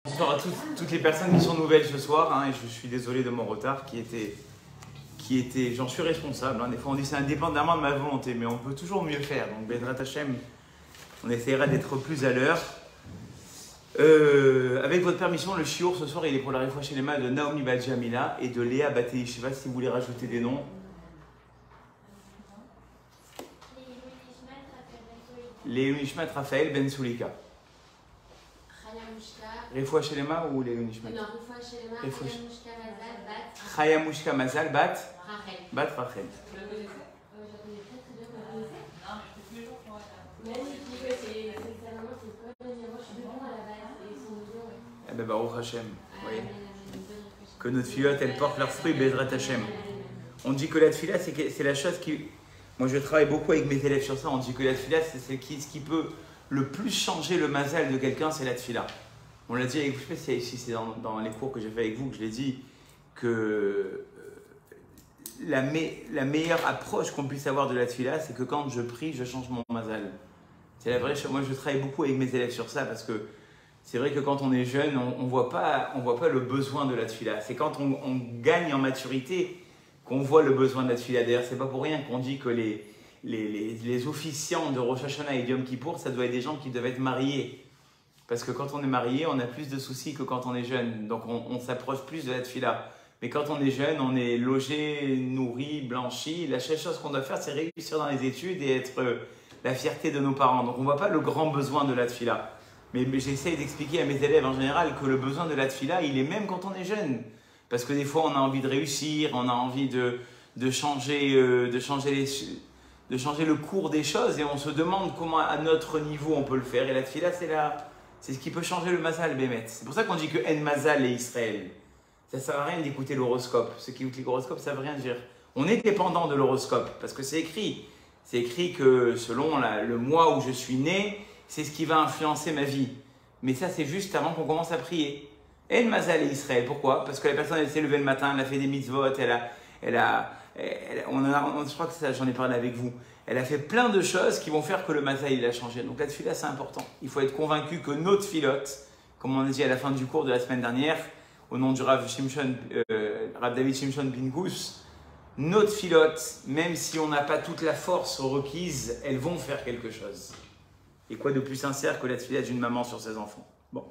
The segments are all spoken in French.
Bonsoir à toutes les personnes qui sont nouvelles ce soir, hein, et je suis désolé de mon retard j'en suis responsable. Hein. Des fois on dit c'est indépendamment de ma volonté, mais on peut toujours mieux faire. Donc Bezrat Hashem, on essaiera d'être plus à l'heure. Avec votre permission, le shiur ce soir il est pour la Refoua Shelema de Naomi Bat Jamila et de Léa Batei. Je ne sais pas si vous voulez rajouter des noms. Léa Nishmat Raphaël Ben Soulika. Refoua Shelema ou Léa Nishmat? Non, Refoua Shelema, Chaya Mushka Mazal Bat Bat Rachel. Eh ben Baruch Hashem, vous voyez. Que notre fillettes, elles portent leurs fruits, Bezrat Hashem. On dit que la tfila, c'est la chose qui... Moi, je travaille beaucoup avec mes élèves sur ça. On dit que la tfila, c'est ce qui peut le plus changer le mazal de quelqu'un, c'est la tfila. On l'a dit avec vous, je sais pas si c'est dans les cours que j'ai fait avec vous que je l'ai dit, que la meilleure approche qu'on puisse avoir de la tfila, c'est que quand je prie, je change mon mazal. C'est la vraie chose. Moi, je travaille beaucoup avec mes élèves sur ça parce que c'est vrai que quand on est jeune, on voit pas le besoin de la tfila. C'est quand on gagne en maturité qu'on voit le besoin de la tfila. D'ailleurs, c'est pas pour rien qu'on dit que les officiants de Rosh Hashanah et Yom Kippour, ça doit être des gens qui doivent être mariés. Parce que quand on est marié, on a plus de soucis que quand on est jeune. Donc, on s'approche plus de la tfila. Mais quand on est jeune, on est logé, nourri, blanchi. La seule chose qu'on doit faire, c'est réussir dans les études et être la fierté de nos parents. Donc, on ne voit pas le grand besoin de la tfila. Mais j'essaie d'expliquer à mes élèves en général que le besoin de la tfila, il est même quand on est jeune. Parce que des fois, on a envie de réussir, on a envie de changer le cours des choses et on se demande comment, à notre niveau, on peut le faire. Et la tfila, c'est ce qui peut changer le mazal, Bémet. C'est pour ça qu'on dit que En Mazal et Israël. Ça ne sert à rien d'écouter l'horoscope. Ceux qui écoutent l'horoscope, ça ne veut rien dire. On est dépendant de l'horoscope parce que c'est écrit. C'est écrit que selon le mois où je suis né, c'est ce qui va influencer ma vie. Mais ça, c'est juste avant qu'on commence à prier. En Mazal et Israël. Pourquoi? Parce que la personne, elle s'est levée le matin, elle a fait des mitzvot, je crois que ça, j'en ai parlé avec vous. Elle a fait plein de choses qui vont faire que le mazal, il a changé. Donc la tfila, c'est important. Il faut être convaincu que notre filote, comme on a dit à la fin du cours de la semaine dernière, au nom du Rav David Shimshon Pinkus, notre filote, même si on n'a pas toute la force requise, elles vont faire quelque chose. Et quoi de plus sincère que la tfila d'une maman sur ses enfants? Bon.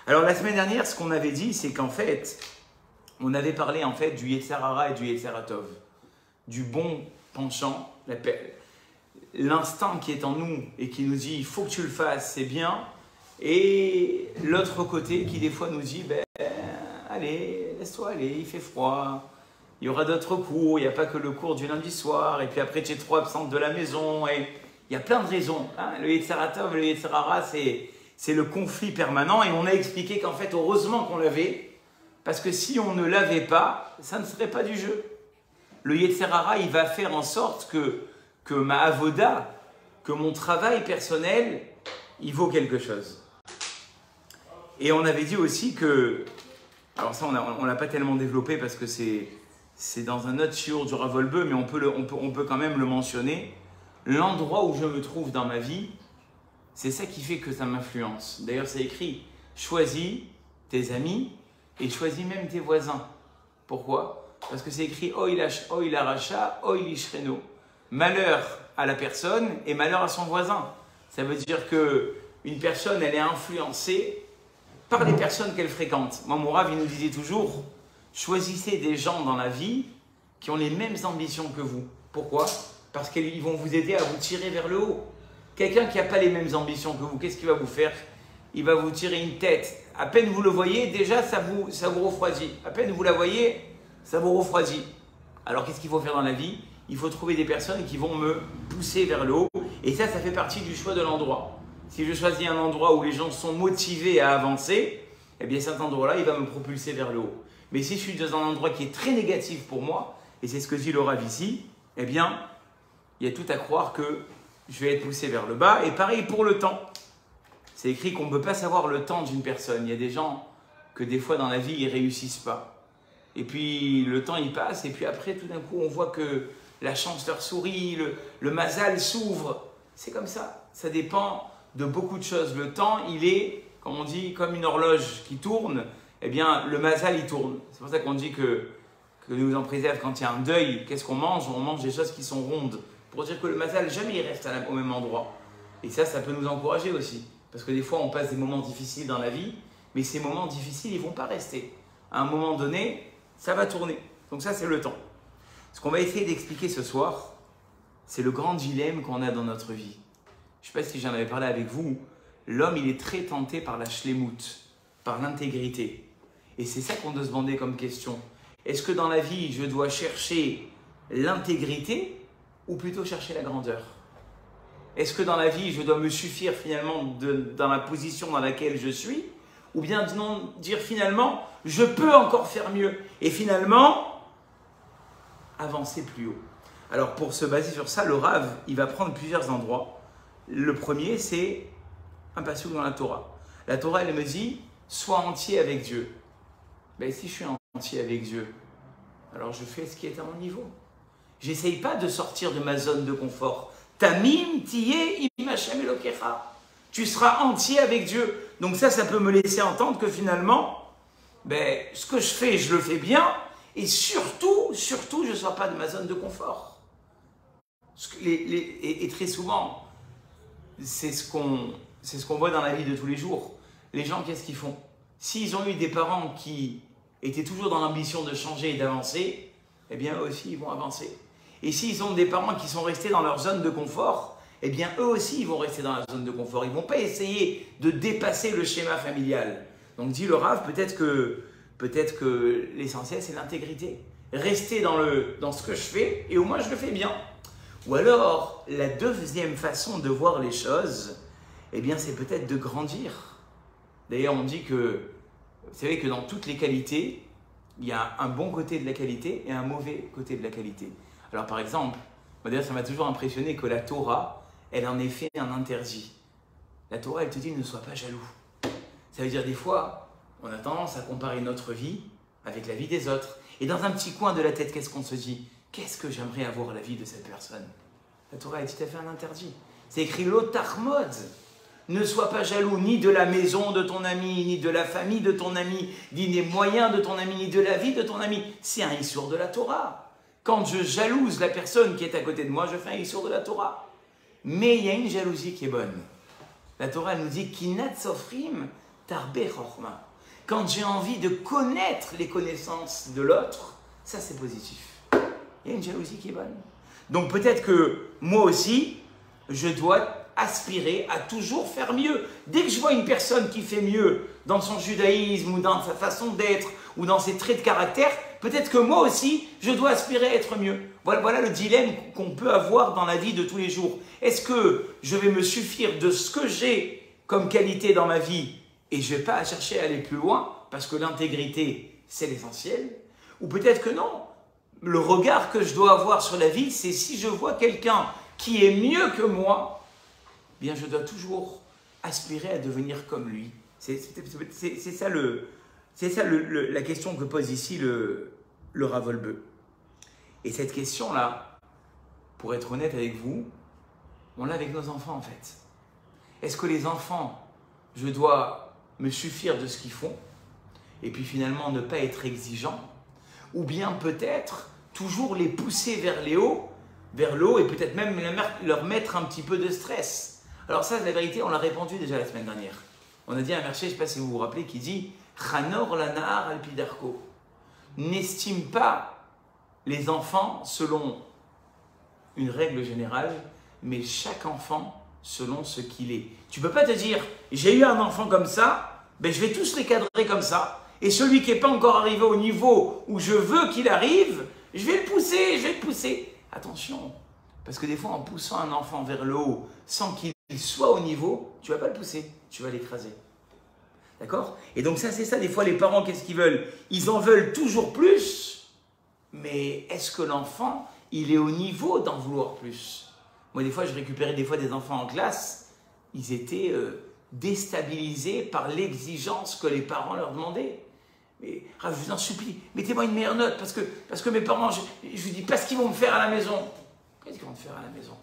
Alors la semaine dernière, ce qu'on avait dit, c'est qu'en fait, on avait parlé en fait du Yetzer Hara et du Yetzer Tov, du bon penchant, l'instinct qui est en nous et qui nous dit il faut que tu le fasses, c'est bien, et l'autre côté qui des fois nous dit ben, allez, laisse-toi aller, il fait froid, il y aura d'autres cours, il n'y a pas que le cours du lundi soir, et puis après tu es trop absente de la maison, et il y a plein de raisons. Hein. Le Yetzer Tov, le Yetzer Hara, c'est le conflit permanent, et on a expliqué qu'en fait, heureusement qu'on l'avait, parce que si on ne l'avait pas, ça ne serait pas du jeu. Le Yetzer Hara, il va faire en sorte que ma avoda, que mon travail personnel, il vaut quelque chose. Et on avait dit aussi que, alors ça on l'a pas tellement développé parce que c'est dans un autre shiur du Rav Wolbe, mais on peut quand même le mentionner. L'endroit où je me trouve dans ma vie, c'est ça qui fait que ça m'influence. D'ailleurs c'est écrit, choisis tes amis et choisis même tes voisins. Pourquoi? Parce que c'est écrit Oil Aracha, Oil Ishreno. Malheur à la personne et malheur à son voisin. Ça veut dire qu'une personne, elle est influencée par les personnes qu'elle fréquente. Moi, mon Rav, il nous disait toujours, choisissez des gens dans la vie qui ont les mêmes ambitions que vous. Pourquoi? Parce qu'ils vont vous aider à vous tirer vers le haut. Quelqu'un qui n'a pas les mêmes ambitions que vous, qu'est-ce qu'il va vous faire? Il va vous tirer une tête. À peine vous le voyez, déjà, ça vous refroidit. À peine vous la voyez, ça vous refroidit. Alors, qu'est-ce qu'il faut faire dans la vie? Il faut trouver des personnes qui vont me pousser vers le haut. Et ça fait partie du choix de l'endroit. Si je choisis un endroit où les gens sont motivés à avancer, eh bien cet endroit-là, il va me propulser vers le haut. Mais si je suis dans un endroit qui est très négatif pour moi, et c'est ce que dit le Rav ici, eh bien, il y a tout à croire que je vais être poussé vers le bas. Et pareil pour le temps. C'est écrit qu'on ne peut pas savoir le temps d'une personne. Il y a des gens que des fois dans la vie, ils ne réussissent pas. Et puis le temps, il passe. Et puis après, tout d'un coup, on voit que la chance leur sourit, le mazal s'ouvre. C'est comme ça. Ça dépend de beaucoup de choses. Le temps, il est comme on dit, comme une horloge qui tourne, eh bien, le mazal, il tourne. C'est pour ça qu'on dit que nous en préserve quand il y a un deuil. Qu'est-ce qu'on mange? On mange des choses qui sont rondes. Pour dire que le mazal, jamais il reste au même endroit. Et ça peut nous encourager aussi. Parce que des fois, on passe des moments difficiles dans la vie, mais ces moments difficiles, ils ne vont pas rester. À un moment donné, ça va tourner. Donc ça, c'est le temps. Ce qu'on va essayer d'expliquer ce soir, c'est le grand dilemme qu'on a dans notre vie. Je ne sais pas si j'en avais parlé avec vous. L'homme, il est très tenté par la shlemout, par l'intégrité. Et c'est ça qu'on doit se demander comme question. Est-ce que dans la vie, je dois chercher l'intégrité ou plutôt chercher la grandeur? Est-ce que dans la vie, je dois me suffire finalement dans la position dans laquelle je suis? Ou bien non, dire finalement, je peux encore faire mieux. Et finalement, avancer plus haut. Alors pour se baser sur ça, le Rav, il va prendre plusieurs endroits. Le premier, c'est un passage dans la Torah. La Torah, elle me dit, sois entier avec Dieu. Ben, si je suis entier avec Dieu, alors je fais ce qui est à mon niveau. J'essaye pas de sortir de ma zone de confort. Tamim tiye im Hashem Elokecha. Tu seras entier avec Dieu. Donc ça peut me laisser entendre que finalement, ben, ce que je fais, je le fais bien. Et surtout, je ne sors pas de ma zone de confort. Et très souvent, c'est ce qu'on voit dans la vie de tous les jours. Les gens, qu'est-ce qu'ils font? S'ils ont eu des parents qui étaient toujours dans l'ambition de changer et d'avancer, eh bien eux aussi, ils vont avancer. Et s'ils ont des parents qui sont restés dans leur zone de confort, eh bien eux aussi, ils vont rester dans la zone de confort. Ils ne vont pas essayer de dépasser le schéma familial. Donc dit le Rav, peut-être que l'essentiel, c'est l'intégrité. Rester dans ce que je fais, et au moins je le fais bien. Ou alors, la deuxième façon de voir les choses, eh bien, c'est peut-être de grandir. D'ailleurs, on dit que, vous savez que dans toutes les qualités, il y a un bon côté de la qualité et un mauvais côté de la qualité. Alors, par exemple, d'ailleurs, ça m'a toujours impressionné que la Torah, elle en est fait un interdit. La Torah, elle te dit, ne sois pas jaloux. Ça veut dire, des fois, on a tendance à comparer notre vie avec la vie des autres. Et dans un petit coin de la tête, qu'est-ce qu'on se dit? Qu'est-ce que j'aimerais avoir la vie de cette personne? La Torah, elle dit, t'as fait un interdit. C'est écrit l'otarmod. Ne sois pas jaloux ni de la maison de ton ami, ni de la famille de ton ami, ni des moyens de ton ami, ni de la vie de ton ami. C'est un issour de la Torah. Quand je jalouse la personne qui est à côté de moi, je fais un issour de la Torah. Mais il y a une jalousie qui est bonne. La Torah, elle nous dit, Kinat sofrim tarbe chorma. Quand j'ai envie de connaître les connaissances de l'autre, ça c'est positif. Il y a une jalousie qui est bonne. Donc peut-être que moi aussi, je dois aspirer à toujours faire mieux. Dès que je vois une personne qui fait mieux dans son judaïsme ou dans sa façon d'être ou dans ses traits de caractère, peut-être que moi aussi, je dois aspirer à être mieux. Voilà le dilemme qu'on peut avoir dans la vie de tous les jours. Est-ce que je vais me suffire de ce que j'ai comme qualité dans ma vie et je ne vais pas chercher à aller plus loin parce que l'intégrité, c'est l'essentiel? Ou peut-être que non. Le regard que je dois avoir sur la vie, c'est si je vois quelqu'un qui est mieux que moi, eh bien je dois toujours aspirer à devenir comme lui. C'est ça, la question que pose ici le Rav Wolbe. Et cette question-là, pour être honnête avec vous, on l'a avec nos enfants en fait. Est-ce que les enfants, je dois me suffire de ce qu'ils font et puis finalement ne pas être exigeant? Ou bien peut-être toujours les pousser vers le haut et peut-être même leur mettre un petit peu de stress. Alors ça, la vérité, on l'a répondu déjà la semaine dernière. On a dit un verset, je ne sais pas si vous vous rappelez, qui dit « Chanor lanahar al pidarko » n'estime pas les enfants selon une règle générale, mais chaque enfant selon ce qu'il est. Tu ne peux pas te dire « J'ai eu un enfant comme ça, ben je vais tous les cadrer comme ça. » Et celui qui n'est pas encore arrivé au niveau où je veux qu'il arrive, je vais le pousser. Attention, parce que des fois, en poussant un enfant vers le haut, sans qu'il soit au niveau, tu ne vas pas le pousser, tu vas l'écraser. D'accord? Et donc ça, c'est ça, des fois, les parents, qu'est-ce qu'ils veulent? Ils en veulent toujours plus, mais est-ce que l'enfant, il est au niveau d'en vouloir plus? Moi, des fois, je récupérais des enfants en classe, ils étaient déstabilisés par l'exigence que les parents leur demandaient. Mais je vous en supplie, mettez-moi une meilleure note parce que mes parents, je vous dis pas ce qu'ils vont me faire à la maison. Qu'est-ce qu'ils vont te faire à la maison?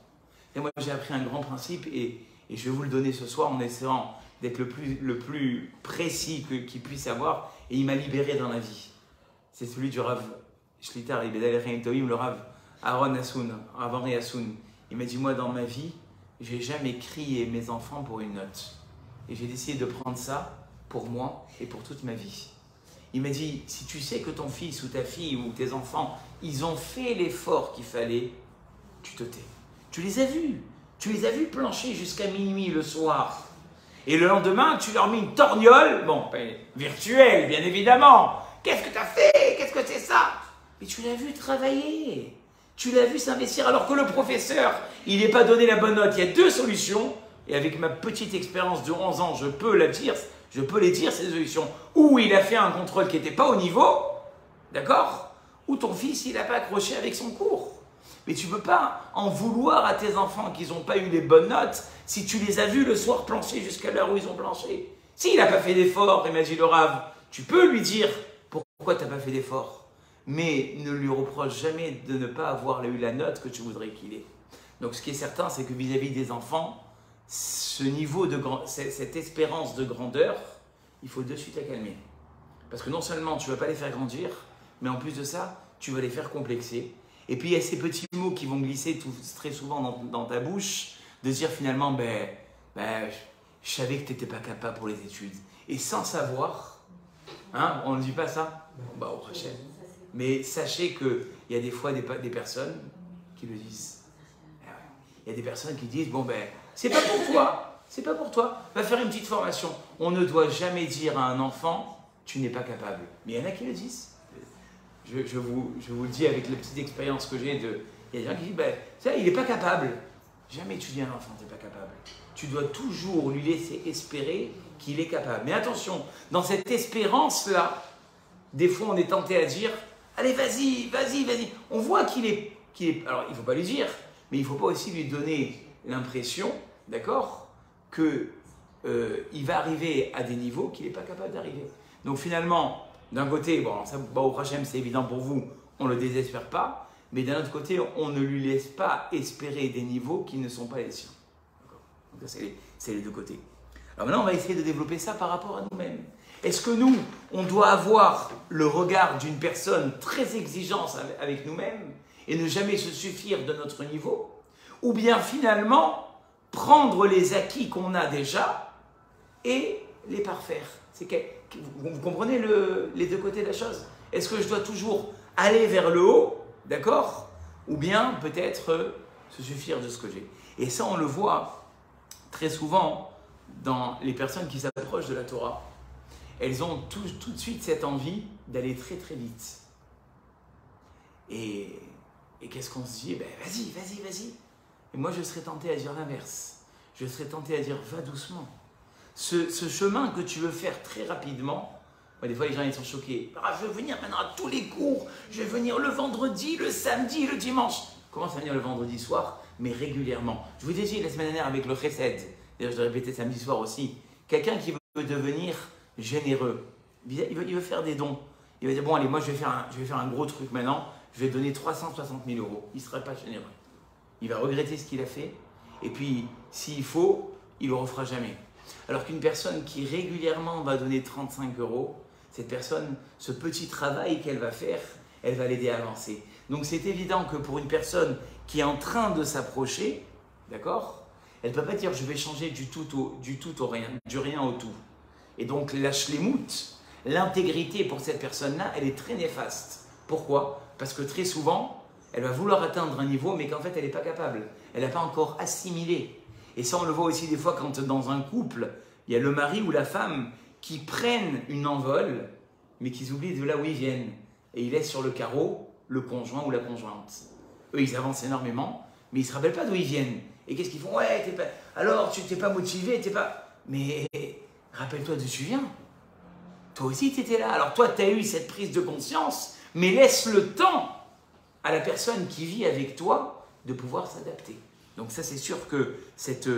Et moi, j'ai appris un grand principe et je vais vous le donner ce soir en essayant d'être le plus précis qu'il puisse avoir, et il m'a libéré dans la vie. C'est celui du Rav Shlita, le Rav Aaron Hassoun, Rav Henri Hassoun. Il m'a dit, moi dans ma vie, j'ai jamais crié mes enfants pour une note. Et j'ai décidé de prendre ça pour moi et pour toute ma vie. Il m'a dit, si tu sais que ton fils ou ta fille ou tes enfants, ils ont fait l'effort qu'il fallait, tu te tais. Tu les as vus. Tu les as vus plancher jusqu'à minuit le soir. Et le lendemain, tu leur mets une torgnole, bon, virtuelle, bien évidemment. Qu'est-ce que tu as fait? Qu'est-ce que c'est ça? Mais tu l'as vu travailler. Tu l'as vu s'investir alors que le professeur, il n'est pas donné la bonne note. Il y a deux solutions. Et avec ma petite expérience de 11 ans, je peux les dire, ces solutions. Ou il a fait un contrôle qui n'était pas au niveau, d'accord? Ou ton fils, il n'a pas accroché avec son cours. Mais tu ne peux pas en vouloir à tes enfants qu'ils n'ont pas eu les bonnes notes si tu les as vus le soir plancher jusqu'à l'heure où ils ont planché. S'il n'a pas fait d'effort, m'a dit le Rav, tu peux lui dire pourquoi tu n'as pas fait d'effort. Mais ne lui reproche jamais de ne pas avoir eu la note que tu voudrais qu'il ait. Donc ce qui est certain, c'est que vis-à-vis des enfants, ce niveau cette espérance de grandeur, il faut de suite la calmer. Parce que non seulement tu ne vas pas les faire grandir, mais en plus de ça, tu vas les faire complexer. Et puis il y a ces petits mots qui vont glisser très souvent dans ta bouche, de dire finalement, je savais que tu n'étais pas capable pour les études. Et sans savoir, hein, on ne dit pas ça, au prochain. Mais sachez qu'il y a des fois des personnes qui le disent. Il y a des personnes qui disent, c'est pas pour toi, c'est pas pour toi, va faire une petite formation. On ne doit jamais dire à un enfant, tu n'es pas capable. Mais il y en a qui le disent. Je vous le dis avec la petite expérience que j'ai, il y a des gens qui disent, ça, il n'est pas capable. Jamais tu dis à un enfant, tu n'es pas capable. Tu dois toujours lui laisser espérer qu'il est capable. Mais attention, dans cette espérance-là, des fois on est tenté à dire, allez, vas-y. On voit qu'il est... Alors, il ne faut pas lui dire, mais il ne faut pas aussi lui donner l'impression, d'accord, qu'il va arriver à des niveaux qu'il n'est pas capable d'arriver. Donc finalement, d'un côté, ça, au prochain, c'est évident pour vous, on ne le désespère pas, mais d'un autre côté, on ne lui laisse pas espérer des niveaux qui ne sont pas les siens. Donc c'est les deux côtés. Alors maintenant, on va essayer de développer ça par rapport à nous-mêmes. Est-ce que nous, on doit avoir le regard d'une personne très exigeante avec nous-mêmes et ne jamais se suffire de notre niveau? Ou bien finalement, prendre les acquis qu'on a déjà et les parfaire? Vous comprenez les deux côtés de la chose? Est-ce que je dois toujours aller vers le haut, d'accord? Ou bien peut-être se suffire de ce que j'ai? Et ça, on le voit très souvent dans les personnes qui s'approchent de la Torah. Elles ont tout de suite cette envie d'aller très très vite. Et qu'est-ce qu'on se dit? Vas-y. Et moi, je serais tenté à dire l'inverse. Je serais tenté à dire, va doucement. Ce chemin que tu veux faire très rapidement, des fois les gens ils sont choqués. Je veux venir maintenant à tous les cours, je vais venir le vendredi, le samedi, le dimanche. Commence à venir le vendredi soir, mais régulièrement. Je vous ai dit la semaine dernière avec le Chesed, d'ailleurs je l'ai répété samedi soir aussi, quelqu'un qui veut devenir généreux, il veut faire des dons. Il va dire, allez, moi je vais faire un gros truc maintenant, je vais donner 360 000 €. Il ne serait pas généreux. Il va regretter ce qu'il a fait, et puis s'il faut, il ne le refera jamais. Alors qu'une personne qui régulièrement va donner 35 €, cette personne, ce petit travail qu'elle va faire, elle va l'aider à avancer. Donc c'est évident que pour une personne qui est en train de s'approcher, d'accord, elle ne peut pas dire je vais changer du tout au rien, du rien au tout. Et donc la shlemout, l'intégrité pour cette personne-là, elle est très néfaste. Pourquoi? Parce que très souvent, elle va vouloir atteindre un niveau, mais qu'en fait elle n'est pas capable. Elle n'a pas encore assimilé. Et ça, on le voit aussi des fois quand dans un couple, il y a le mari ou la femme qui prennent une envol, mais qui oublient de là où ils viennent. Et ils laissent sur le carreau le conjoint ou la conjointe. Eux, ils avancent énormément, mais ils ne se rappellent pas d'où ils viennent. Et qu'est-ce qu'ils font? Ouais, alors tu n'es pas motivé, t'es pas... Mais rappelle-toi d'où tu viens. Toi aussi, tu étais là. Alors toi, tu as eu cette prise de conscience, mais laisse le temps à la personne qui vit avec toi de pouvoir s'adapter. Donc ça, c'est sûr que cette...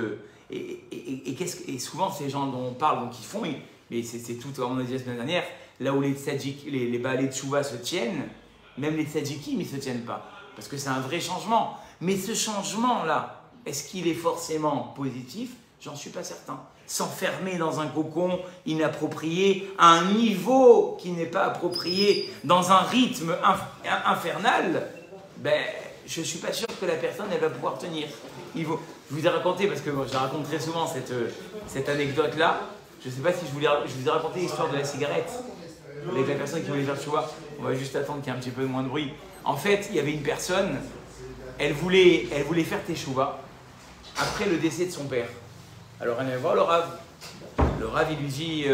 Et souvent, ces gens dont on parle, donc ils font, mais c'est tout, comme on a dit la semaine dernière, là où les balais de Tchouva se tiennent, même les tzadikim, ils ne se tiennent pas. Parce que c'est un vrai changement. Mais ce changement-là, est-ce qu'il est forcément positif? J'en suis pas certain. s'enfermer dans un cocon inapproprié, à un niveau qui n'est pas approprié, dans un rythme infernal, ben, je ne suis pas sûr que la personne elle va pouvoir tenir. Je vous ai raconté, parce que je raconte très souvent cette anecdote-là, je ne sais pas si je vous ai raconté l'histoire de la cigarette, avec la personne qui voulait faire tchouva. On va juste attendre qu'il y ait un petit peu moins de bruit. En fait, il y avait une personne, elle voulait faire teshuva après le décès de son père. Alors elle va voir le Rav. Le Rav, il lui dit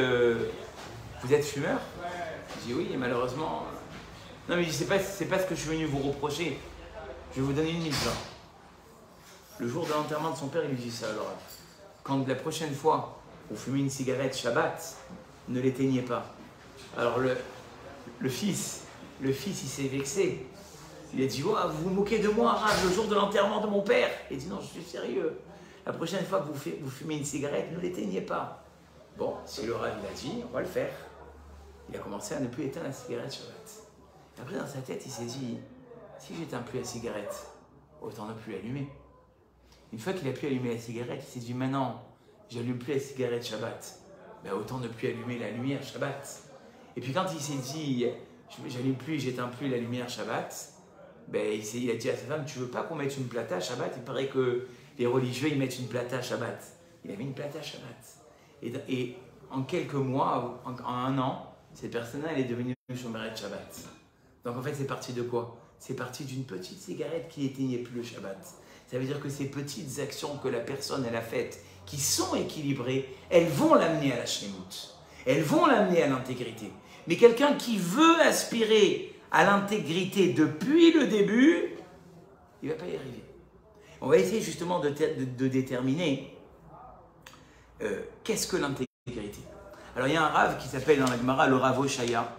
vous êtes fumeur? Il dit oui, et malheureusement. Non, mais il dit c'est pas ce que je suis venu vous reprocher. Je vais vous donner une mitzvah. Le jour de l'enterrement de son père, il lui dit ça, le Rav. Quand la prochaine fois vous fumez une cigarette Shabbat, ne l'éteignez pas. Alors le fils, il s'est vexé. Il a dit oh, vous vous moquez de moi, Rav, le jour de l'enterrement de mon père. Il dit non, je suis sérieux. La prochaine fois que vous fumez une cigarette, ne l'éteignez pas. Bon, si le Rav il a dit, on va le faire. Il a commencé à ne plus éteindre la cigarette Shabbat. Après, dans sa tête, il s'est dit, si j'éteins plus la cigarette, autant ne plus l'allumer. Une fois qu'il a pu allumer la cigarette, il s'est dit, maintenant, j'allume plus la cigarette Shabbat. Ben, autant ne plus allumer la lumière Shabbat. Et puis quand il s'est dit, j'allume plus, j'éteins plus la lumière Shabbat, ben, il a dit à sa femme, tu veux pas qu'on mette une plata Shabbat? Il paraît que les religieux, ils mettent une plata Shabbat. Il avait une plata Shabbat. Et en quelques mois, en un an, cette personne-là, elle est devenue Shomeret Shabbat. Donc en fait, c'est parti de quoi? C'est parti d'une petite cigarette qui n'éteignait plus le Shabbat. Ça veut dire que ces petites actions que la personne, elle a faites, qui sont équilibrées, elles vont l'amener à la shlemut. Elles vont l'amener à l'intégrité. Mais quelqu'un qui veut aspirer à l'intégrité depuis le début, il ne va pas y arriver. On va essayer justement de déterminer qu'est-ce que l'intégrité. Alors il y a un Rav qui s'appelle dans la Gemara le Rav Oshaya.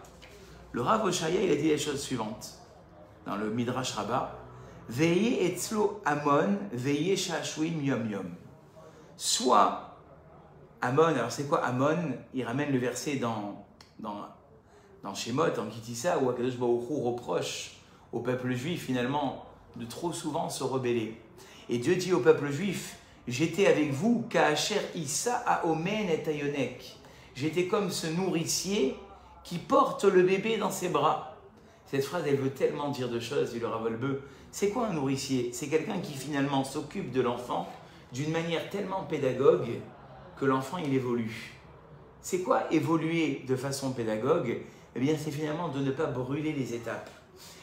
Le Rav Oshaya, il a dit les choses suivantes dans le Midrash Rabbah. Veye etzlo amon, veye shashouim yom yom. Soit Amon, alors c'est quoi Amon? Il ramène le verset dans Shemot, en Kitissa, où Akadosh Baruch Hu reproche au peuple juif finalement de trop souvent se rebeller. Et Dieu dit au peuple juif, j'étais avec vous, Ka'asher Issa Aomen et Ayonek. J'étais comme ce nourricier qui porte le bébé dans ses bras. Cette phrase, elle veut tellement dire de choses, dit le Rav Wolbe. C'est quoi un nourricier? C'est quelqu'un qui finalement s'occupe de l'enfant d'une manière tellement pédagogue que l'enfant il évolue. C'est quoi évoluer de façon pédagogue? Eh bien, c'est finalement de ne pas brûler les étapes.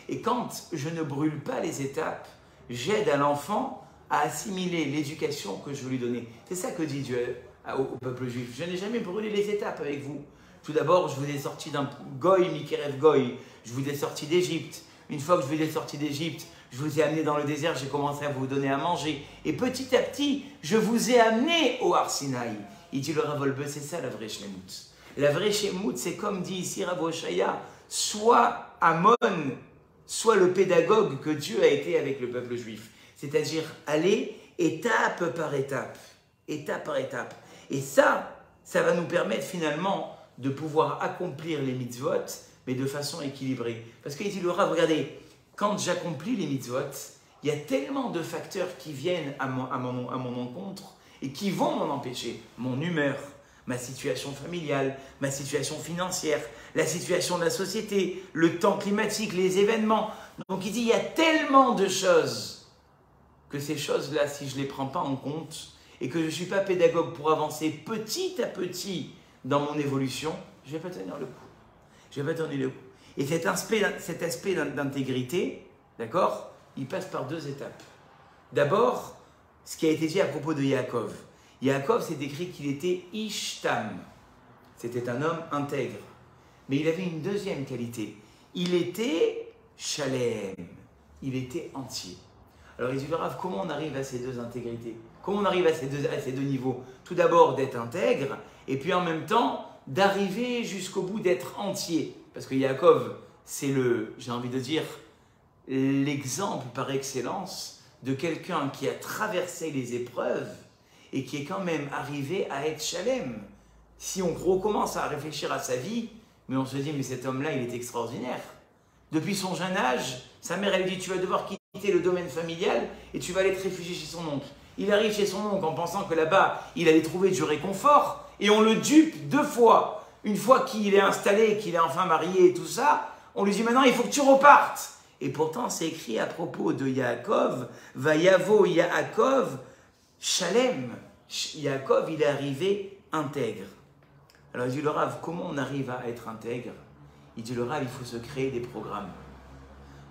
Et quand je ne brûle pas les étapes, j'aide à l'enfant à assimiler l'éducation que je veux lui donner. C'est ça que dit Dieu au peuple juif. Je n'ai jamais brûlé les étapes avec vous. Tout d'abord, je vous ai sorti d'un goy, mikerev goy. Je vous ai sorti d'Égypte. Une fois que je vous ai sorti d'Égypte, je vous ai amené dans le désert, j'ai commencé à vous donner à manger. Et petit à petit, je vous ai amené au Har Sinaï. Il dit le Rav Wolbe, c'est ça la vraie shlemut. La vraie shlemut, c'est comme dit ici Rav Oshaya, soit Amon, soit le pédagogue que Dieu a été avec le peuple juif. C'est-à-dire aller étape par étape. Étape par étape. Et ça va nous permettre finalement de pouvoir accomplir les mitzvot, mais de façon équilibrée. Parce qu'il dit le Rav, regardez, quand j'accomplis les mitzvot, il y a tellement de facteurs qui viennent à mon encontre et qui vont m'en empêcher. Mon humeur, ma situation familiale, ma situation financière, la situation de la société, le temps climatique, les événements. Donc il dit, il y a tellement de choses que ces choses-là, si je ne les prends pas en compte et que je ne suis pas pédagogue pour avancer petit à petit dans mon évolution, je ne vais pas tenir le coup. Je ne vais pas tenir le coup. Et cet aspect d'intégrité, d'accord, il passe par deux étapes. D'abord, ce qui a été dit à propos de Yaakov. Yaakov, c'est écrit qu'il était Ishtam. C'était un homme intègre. Mais il avait une deuxième qualité. Il était Shalem. Il était entier. Alors, il dit, Rav, comment on arrive à ces deux intégrités? Comment on arrive à ces deux niveaux? Tout d'abord, d'être intègre, et puis en même temps, d'arriver jusqu'au bout d'être entier. Parce que Yaakov, c'est j'ai envie de dire, l'exemple par excellence de quelqu'un qui a traversé les épreuves et qui est quand même arrivé à être Shalem. Si on recommence à réfléchir à sa vie, mais on se dit, mais cet homme-là, il est extraordinaire. Depuis son jeune âge, sa mère, elle dit, tu vas devoir quitter le domaine familial et tu vas aller te réfugier chez son oncle. Il arrive chez son oncle en pensant que là-bas, il allait trouver du réconfort et on le dupe 2 fois. Une fois qu'il est installé, qu'il est enfin marié et tout ça, on lui dit maintenant il faut que tu repartes. Et pourtant, c'est écrit à propos de Yaakov, Vayavo Yaakov, Shalem. Yaakov, il est arrivé intègre. Alors il dit le Rav, comment on arrive à être intègre? Il dit le Rav, il faut se créer des programmes.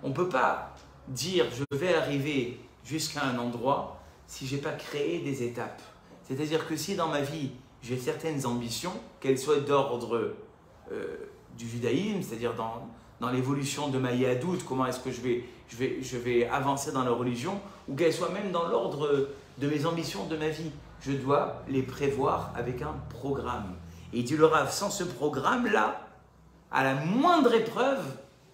On ne peut pas dire je vais arriver jusqu'à un endroit si je n'ai pas créé des étapes. C'est-à-dire que si dans ma vie, j'ai certaines ambitions, qu'elles soient d'ordre du judaïsme, c'est-à-dire dans l'évolution de ma yadout, comment est-ce que je vais avancer dans la religion, ou qu'elles soient même dans l'ordre de mes ambitions de ma vie, je dois les prévoir avec un programme. Et il dit le Rav, sans ce programme-là, à la moindre épreuve,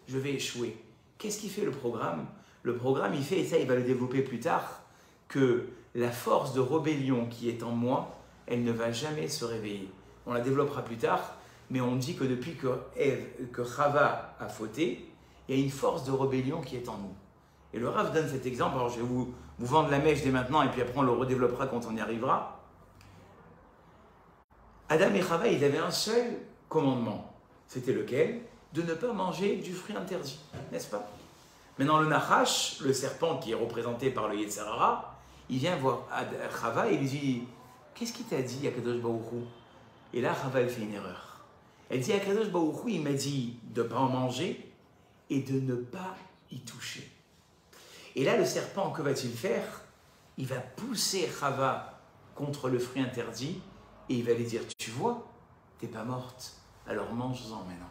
je vais échouer. Qu'est-ce qui fait le programme? Le programme, il fait, et ça il va le développer plus tard, que la force de rébellion qui est en moi, elle ne va jamais se réveiller. On la développera plus tard, mais on dit que depuis que Chava a fauté, il y a une force de rébellion qui est en nous. Et le Rav donne cet exemple, alors je vais vous vendre la mèche dès maintenant, et puis après on le redéveloppera quand on y arrivera. Adam et Chava, ils avaient un seul commandement. C'était lequel? De ne pas manger du fruit interdit, n'est-ce pas? Maintenant, le Nachash, le serpent qui est représenté par le Yetzer Hara, il vient voir Chava et il lui dit « Qu'est-ce qu'il t'a dit, Akadosh Baruch Hu ?» Et là, Chava, elle fait une erreur. Elle dit « Akadosh Baruch Hu, il m'a dit de ne pas en manger et de ne pas y toucher. » Et là, le serpent, que va-t-il faire? Il va pousser Chava contre le fruit interdit et il va lui dire « Tu vois, t'es pas morte, alors mange-en maintenant. »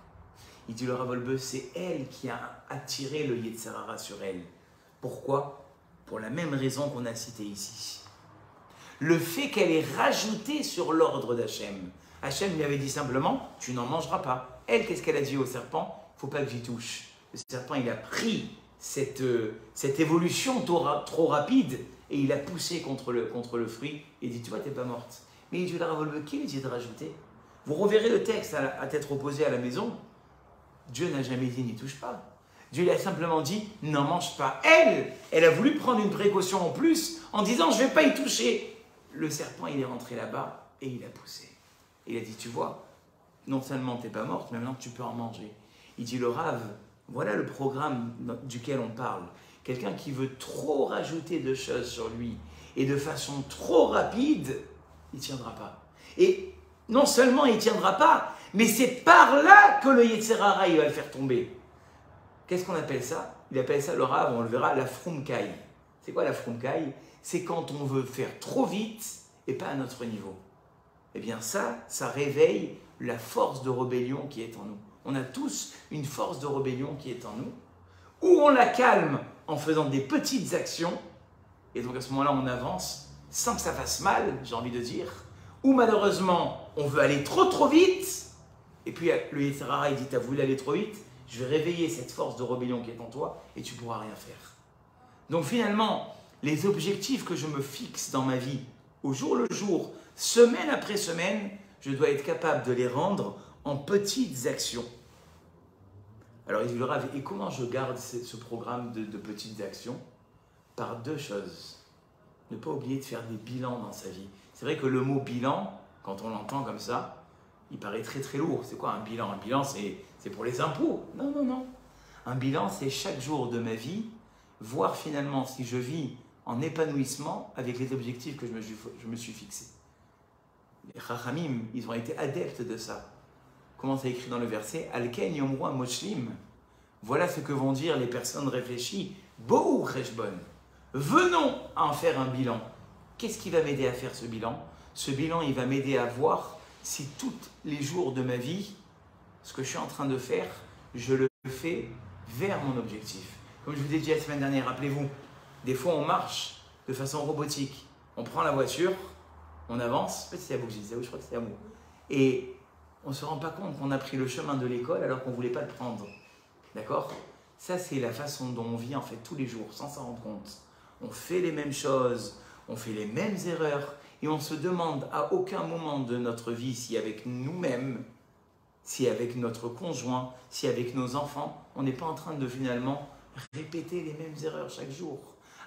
Il dit le Rav Wolbe, c'est elle qui a attiré le Yetzer Hara sur elle. Pourquoi? Pour la même raison qu'on a cité ici. Le fait qu'elle ait rajouté sur l'ordre d'Hachem. Hachem lui avait dit simplement, tu n'en mangeras pas. Elle, qu'est-ce qu'elle a dit au serpent? Il ne faut pas que j'y touche. Le serpent, il a pris cette évolution trop rapide et il a poussé contre le fruit et dit, tu vois, tu n'es pas morte. Mais il dit le Rav Wolbe, qui lui dit de rajouter? Vous reverrez le texte à tête opposée à la maison. Dieu n'a jamais dit n'y touche pas. Dieu lui a simplement dit n'en mange pas. Elle a voulu prendre une précaution en plus en disant je ne vais pas y toucher. Le serpent, il est rentré là-bas et il a poussé. Il a dit tu vois, non seulement tu n'es pas morte, mais maintenant tu peux en manger. Il dit le Rav, voilà le programme duquel on parle. Quelqu'un qui veut trop rajouter de choses sur lui et de façon trop rapide, il ne tiendra pas. Et non seulement il ne tiendra pas, mais c'est par là que le Yetzer Hara il va le faire tomber. Qu'est-ce qu'on appelle ça? Il appelle ça, le Rav, on le verra, la frumkai. C'est quoi la frumkai? C'est quand on veut faire trop vite et pas à notre niveau. Eh bien ça réveille la force de rébellion qui est en nous. On a tous une force de rébellion qui est en nous, ou on la calme en faisant des petites actions, et donc à ce moment-là on avance sans que ça fasse mal, j'ai envie de dire, ou malheureusement on veut aller trop vite, et puis le Yetzer Hara il dit t'as voulu aller trop vite, je vais réveiller cette force de rébellion qui est en toi et tu ne pourras rien faire. Donc finalement, les objectifs que je me fixe dans ma vie, au jour le jour, semaine après semaine, je dois être capable de les rendre en petites actions. Alors il dit le Rav, et comment je garde ce programme de petites actions? Par 2 choses. Ne pas oublier de faire des bilans dans sa vie. C'est vrai que le mot bilan, quand on l'entend comme ça, il paraît très lourd. C'est quoi un bilan? Un bilan, c'est pour les impôts. Non. Un bilan, c'est chaque jour de ma vie, voir finalement si je vis en épanouissement avec les objectifs que je me suis fixés. Les Chachamim, ils ont été adeptes de ça. Comment c'est écrit dans le verset? Alken yomru hamoshlim. Voilà ce que vont dire les personnes réfléchies. Bo'u cheshbon. Venons à en faire un bilan. Qu'est-ce qui va m'aider à faire ce bilan? Ce bilan, il va m'aider à voir si tous les jours de ma vie, ce que je suis en train de faire, je le fais vers mon objectif. Comme je vous ai dit la semaine dernière, rappelez-vous, des fois on marche de façon robotique. On prend la voiture, on avance, peut-être c'est à vous que je dis ça, je crois que c'est à vous. Et on ne se rend pas compte qu'on a pris le chemin de l'école alors qu'on ne voulait pas le prendre. D'accord? Ça, c'est la façon dont on vit en fait tous les jours, sans s'en rendre compte. On fait les mêmes choses, on fait les mêmes erreurs, et on se demande à aucun moment de notre vie si avec nous-mêmes, si avec notre conjoint, si avec nos enfants, on n'est pas en train de finalement répéter les mêmes erreurs chaque jour.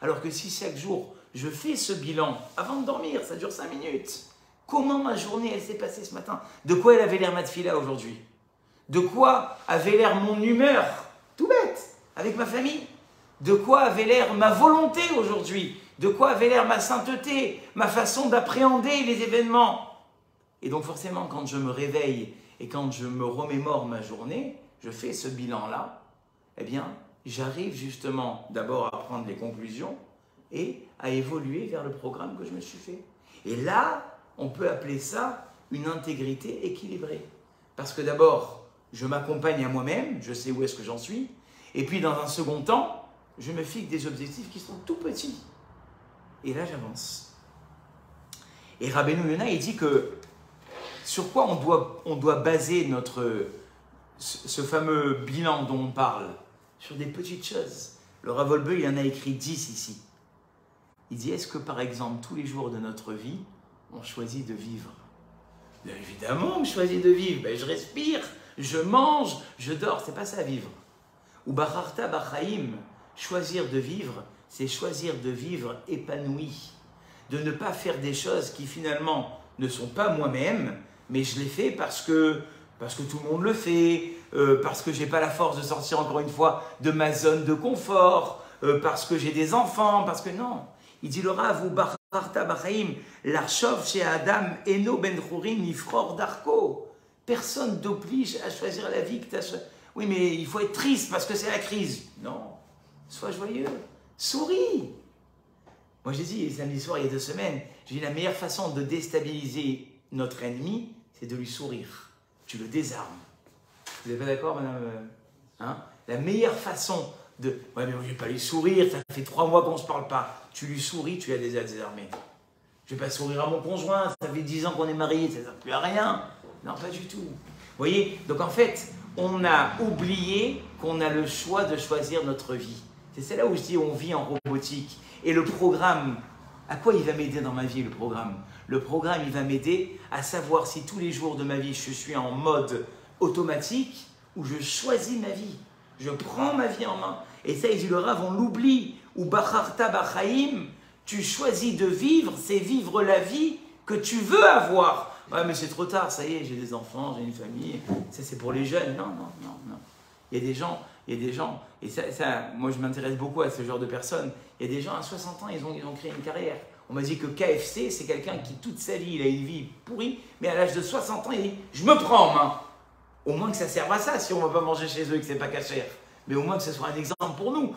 Alors que si chaque jour, je fais ce bilan avant de dormir, ça dure 5 minutes. Comment ma journée, elle s'est passée ce matin? De quoi elle avait l'air ma tefila aujourd'hui? De quoi avait l'air mon humeur? Tout bête, avec ma famille. De quoi avait l'air ma volonté aujourd'hui? De quoi avait l'air ma sainteté, ma façon d'appréhender les événements? Et donc forcément, quand je me réveille et quand je me remémore ma journée, je fais ce bilan-là, eh bien, j'arrive justement d'abord à prendre les conclusions et à évoluer vers le programme que je me suis fait. Et là, on peut appeler ça une intégrité équilibrée. Parce que d'abord, je m'accompagne à moi-même, je sais où est-ce que j'en suis, et puis dans un second temps, je me fixe des objectifs qui sont tout petits. Et là, j'avance. Et Rabbeinu Yonah, il dit que sur quoi on doit baser ce fameux bilan dont on parle? Sur des petites choses. Le Rav Wolbe, il en a écrit 10 ici. Il dit, est-ce que par exemple, tous les jours de notre vie, on choisit de vivre? Bien évidemment, on choisit de vivre. Ben, je respire, je mange, je dors. C'est pas ça, vivre. Ou Bacharta Bachaim, choisir de vivre, c'est choisir de vivre épanoui. De ne pas faire des choses qui finalement ne sont pas moi-même, mais je les fais parce que tout le monde le fait, parce que je n'ai pas la force de sortir encore une fois de ma zone de confort, parce que j'ai des enfants, parce que non. Il dit le Rav, ou Bacharta Bachaim, l'archov chez Adam, Eno ben Chorin, Nifror Darko. Personne t'oblige à choisir la vie que tu as choisie. Oui, mais il faut être triste parce que c'est la crise. Non, sois joyeux, souris. Moi, j'ai dit samedi soir, il y a 2 semaines, j'ai dit la meilleure façon de déstabiliser notre ennemi, c'est de lui sourire. Tu le désarmes. Vous n'êtes pas d'accord, madame hein? La meilleure façon de... Ouais, mais je ne vais pas lui sourire, ça fait 3 mois qu'on ne se parle pas. Tu lui souris, tu l'as déjà désarmé. Je ne vais pas sourire à mon conjoint, ça fait 10 ans qu'on est mariés, ça ne sert plus à rien. Non, pas du tout. Vous voyez? Donc en fait, on a oublié qu'on a le choix de choisir notre vie. C'est là où je dis on vit en robotique. Et le programme, à quoi il va m'aider dans ma vie, le programme? Le programme, il va m'aider à savoir si tous les jours de ma vie, je suis en mode automatique ou je choisis ma vie. Je prends ma vie en main. Et ça, les Rav, on l'oublie. Ou Bacharta Bachaim, tu choisis de vivre, c'est vivre la vie que tu veux avoir. Ouais, mais c'est trop tard, ça y est, j'ai des enfants, j'ai une famille. Ça, c'est pour les jeunes. Non, non, non, non. Il y a des gens, et ça moi je m'intéresse beaucoup à ce genre de personnes. Il y a des gens à 60 ans, ils ont créé une carrière. On m'a dit que KFC, c'est quelqu'un qui toute sa vie, il a une vie pourrie, mais à l'âge de 60 ans, il dit « je me prends en main ». Au moins que ça serve à ça, si on ne va pas manger chez eux et que ce n'est pas cachère. Mais au moins que ce soit un exemple pour nous.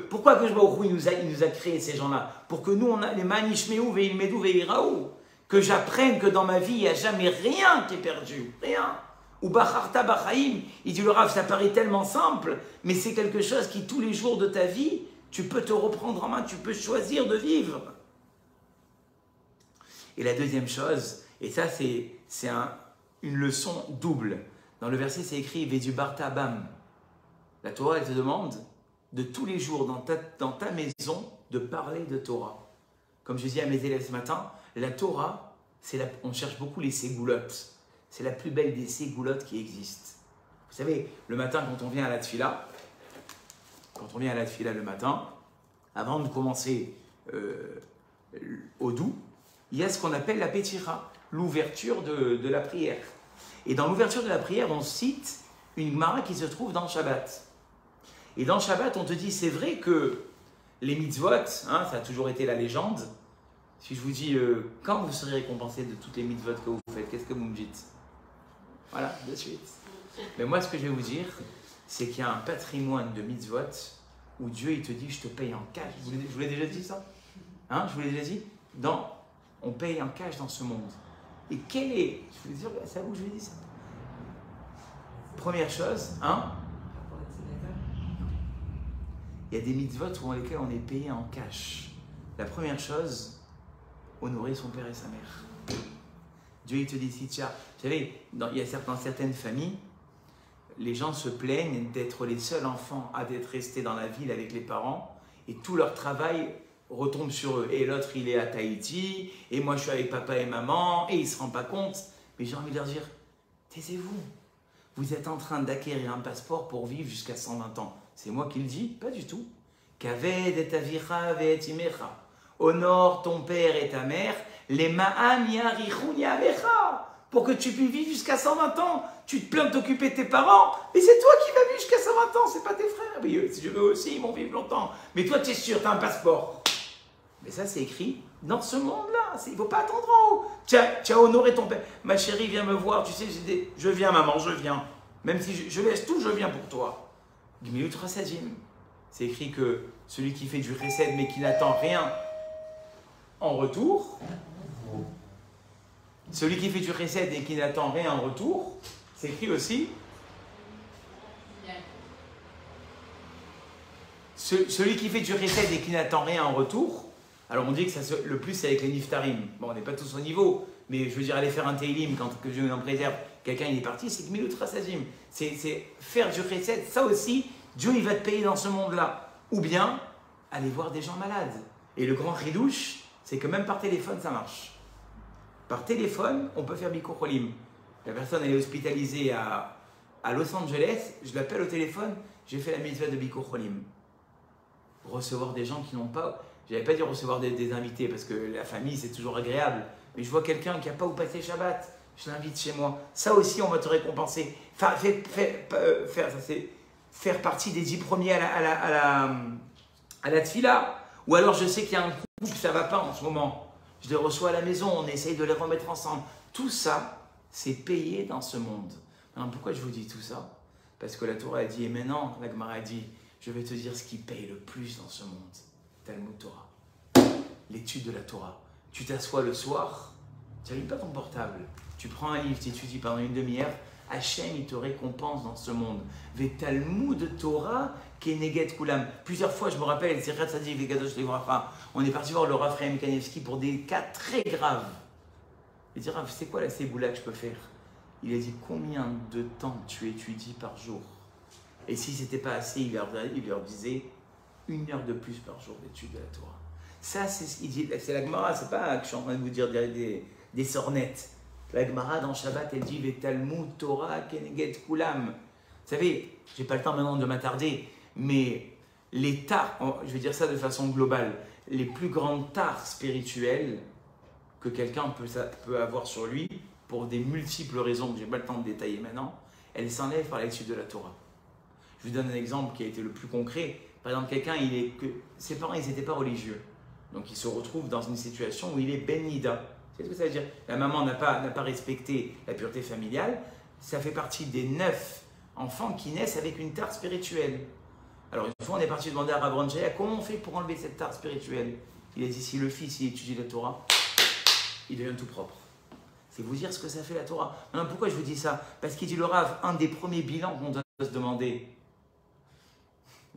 Pourquoi que il nous a créé ces gens-là? Pour que nous, on a les manishmeu veilmedou veiraou. Que j'apprenne que dans ma vie, il n'y a jamais rien qui est perdu. Rien. Ou Bacharta Bachaim, il dit le Rav, ça paraît tellement simple, mais c'est quelque chose qui, tous les jours de ta vie, tu peux te reprendre en main, tu peux choisir de vivre. Et la deuxième chose, et ça c'est une leçon double. Dans le verset, c'est écrit Vedu Barta Bam. La Torah, elle te demande de tous les jours dans ta maison de parler de Torah. Comme je disais à mes élèves ce matin, la Torah, on cherche beaucoup les ségoulottes. C'est la plus belle des ségoulottes qui existent. Vous savez, le matin, quand on vient à la tefila, le matin, avant de commencer au doux, il y a ce qu'on appelle la pétira, l'ouverture de la prière. Et dans l'ouverture de la prière, on cite une Gemara qui se trouve dans le Shabbat. Et dans le Shabbat, on te dit, c'est vrai que les mitzvot, ça a toujours été la légende. Si je vous dis, quand vous serez récompensé de toutes les mitzvot que vous faites, qu'est-ce que vous me dites? Voilà, de suite. Mais moi, ce que je vais vous dire, c'est qu'il y a un patrimoine de mitzvot où Dieu, il te dit, je te paye en cash. Je vous l'ai déjà dit ça? Je vous l'ai déjà dit? On paye en cash dans ce monde. Et quel est... Je vous dire, c'est à vous que je vous ai dit ça. Première chose, il y a des mitzvot dans lesquels on est payé en cash. La première chose, honorer son père et sa mère. Dieu, il te dit, si tu as... Vous savez, dans certaines familles, les gens se plaignent d'être les seuls enfants à être restés dans la ville avec les parents et tout leur travail retombe sur eux. Et l'autre, il est à Tahiti, et moi, je suis avec papa et maman, et il ne se rend pas compte. Mais j'ai envie de leur dire, taisez-vous. Vous êtes en train d'acquérir un passeport pour vivre jusqu'à 120 ans. C'est moi qui le dis? Pas du tout. Kaved et avicha ve'et imecha. Honore ton père et ta mère. Les ma'am yarichun yamecha. Pour que tu puisses vivre jusqu'à 120 ans. Tu te plains de t'occuper de tes parents, mais c'est toi qui vas vivre jusqu'à 120 ans, c'est pas tes frères. Mais si je veux aussi, ils vont vivre longtemps. Mais toi, tu es sûr, tu as un passeport. Mais ça, c'est écrit dans ce monde-là. Il ne faut pas attendre en haut. Tu as honoré ton père. Ma chérie, viens me voir. Tu sais, je viens, maman, je viens. Même si je laisse tout, je viens pour toi. Gmilut Rasadim. C'est écrit que celui qui fait du chesed, mais qui n'attend rien en retour, celui qui fait du chesed et qui n'attend rien en retour, c'est écrit aussi. Celui qui fait du chesed et qui n'attend rien en retour, alors on dit que le plus c'est avec les niftarim. Bon, on n'est pas tous au niveau, mais je veux dire, aller faire un teilim quand que Dieu en préserve, quelqu'un il est parti, c'est Gmilut Rasadim. C'est faire du chesed, ça aussi, Dieu il va te payer dans ce monde-là. Ou bien, aller voir des gens malades. Et le grand chidouche, c'est que même par téléphone, ça marche. Par téléphone, on peut faire Bikur Cholim. La personne elle est hospitalisée à Los Angeles, je l'appelle au téléphone, j'ai fait la mitzvah de Bikur Cholim. Recevoir des gens qui n'ont pas... Je n'avais pas dit recevoir des invités, parce que la famille, c'est toujours agréable. Mais je vois quelqu'un qui n'a pas où passer Shabbat, je l'invite chez moi. Ça aussi, on va te récompenser. Faire partie des 10 premiers à la tfila. Ou alors, je sais qu'il y a un couple, ça ne va pas en ce moment. Je les reçois à la maison, on essaye de les remettre ensemble. Tout ça, c'est payé dans ce monde. Alors, pourquoi je vous dis tout ça? Parce que la Torah a dit, et maintenant, la Gemara a dit, je vais te dire ce qui paye le plus dans ce monde. Talmud Torah. L'étude de la Torah. Tu t'assois le soir, tu n'allumes pas ton portable. Tu prends un livre, tu étudies pendant une demi-heure. Hachem, il te récompense dans ce monde. Ve Talmud Torah keneget kulam. Plusieurs fois, je me rappelle, on est parti voir le Rav Chaim Kanevski pour des cas très graves. Il dit, Rav, c'est quoi la séboula que je peux faire? Il a dit, combien de temps tu étudies par jour? Et si ce n'était pas assez, il leur disait 1 heure de plus par jour d'étude de la Torah. Ça, c'est ce qu'il dit. C'est la Gemara, c'est pas que je suis en train de vous dire des sornettes. La Gemara dans Shabbat, elle dit « Talmud Torah keneget kulam ». Vous savez, je n'ai pas le temps maintenant de m'attarder, mais les tares, je vais dire ça de façon globale, les plus grandes tares spirituelles que quelqu'un peut avoir sur lui, pour des multiples raisons que je n'ai pas le temps de détailler maintenant, elles s'enlèvent par l'étude de la Torah. Je vous donne un exemple qui a été le plus concret. Par exemple, quelqu'un, ses parents, ils n'étaient pas religieux. Donc, il se retrouve dans une situation où il est ben nida. C'est ce que ça veut dire. La maman n'a pas respecté la pureté familiale. Ça fait partie des 9 enfants qui naissent avec une tare spirituelle. Alors, une fois, on est parti demander à Rav Ronchaya comment on fait pour enlever cette tare spirituelle. Il a dit, si le fils il étudie la Torah, il devient tout propre. C'est vous dire ce que ça fait la Torah. Maintenant, pourquoi je vous dis ça? Parce qu'il dit le Rav, un des premiers bilans qu'on doit se demander,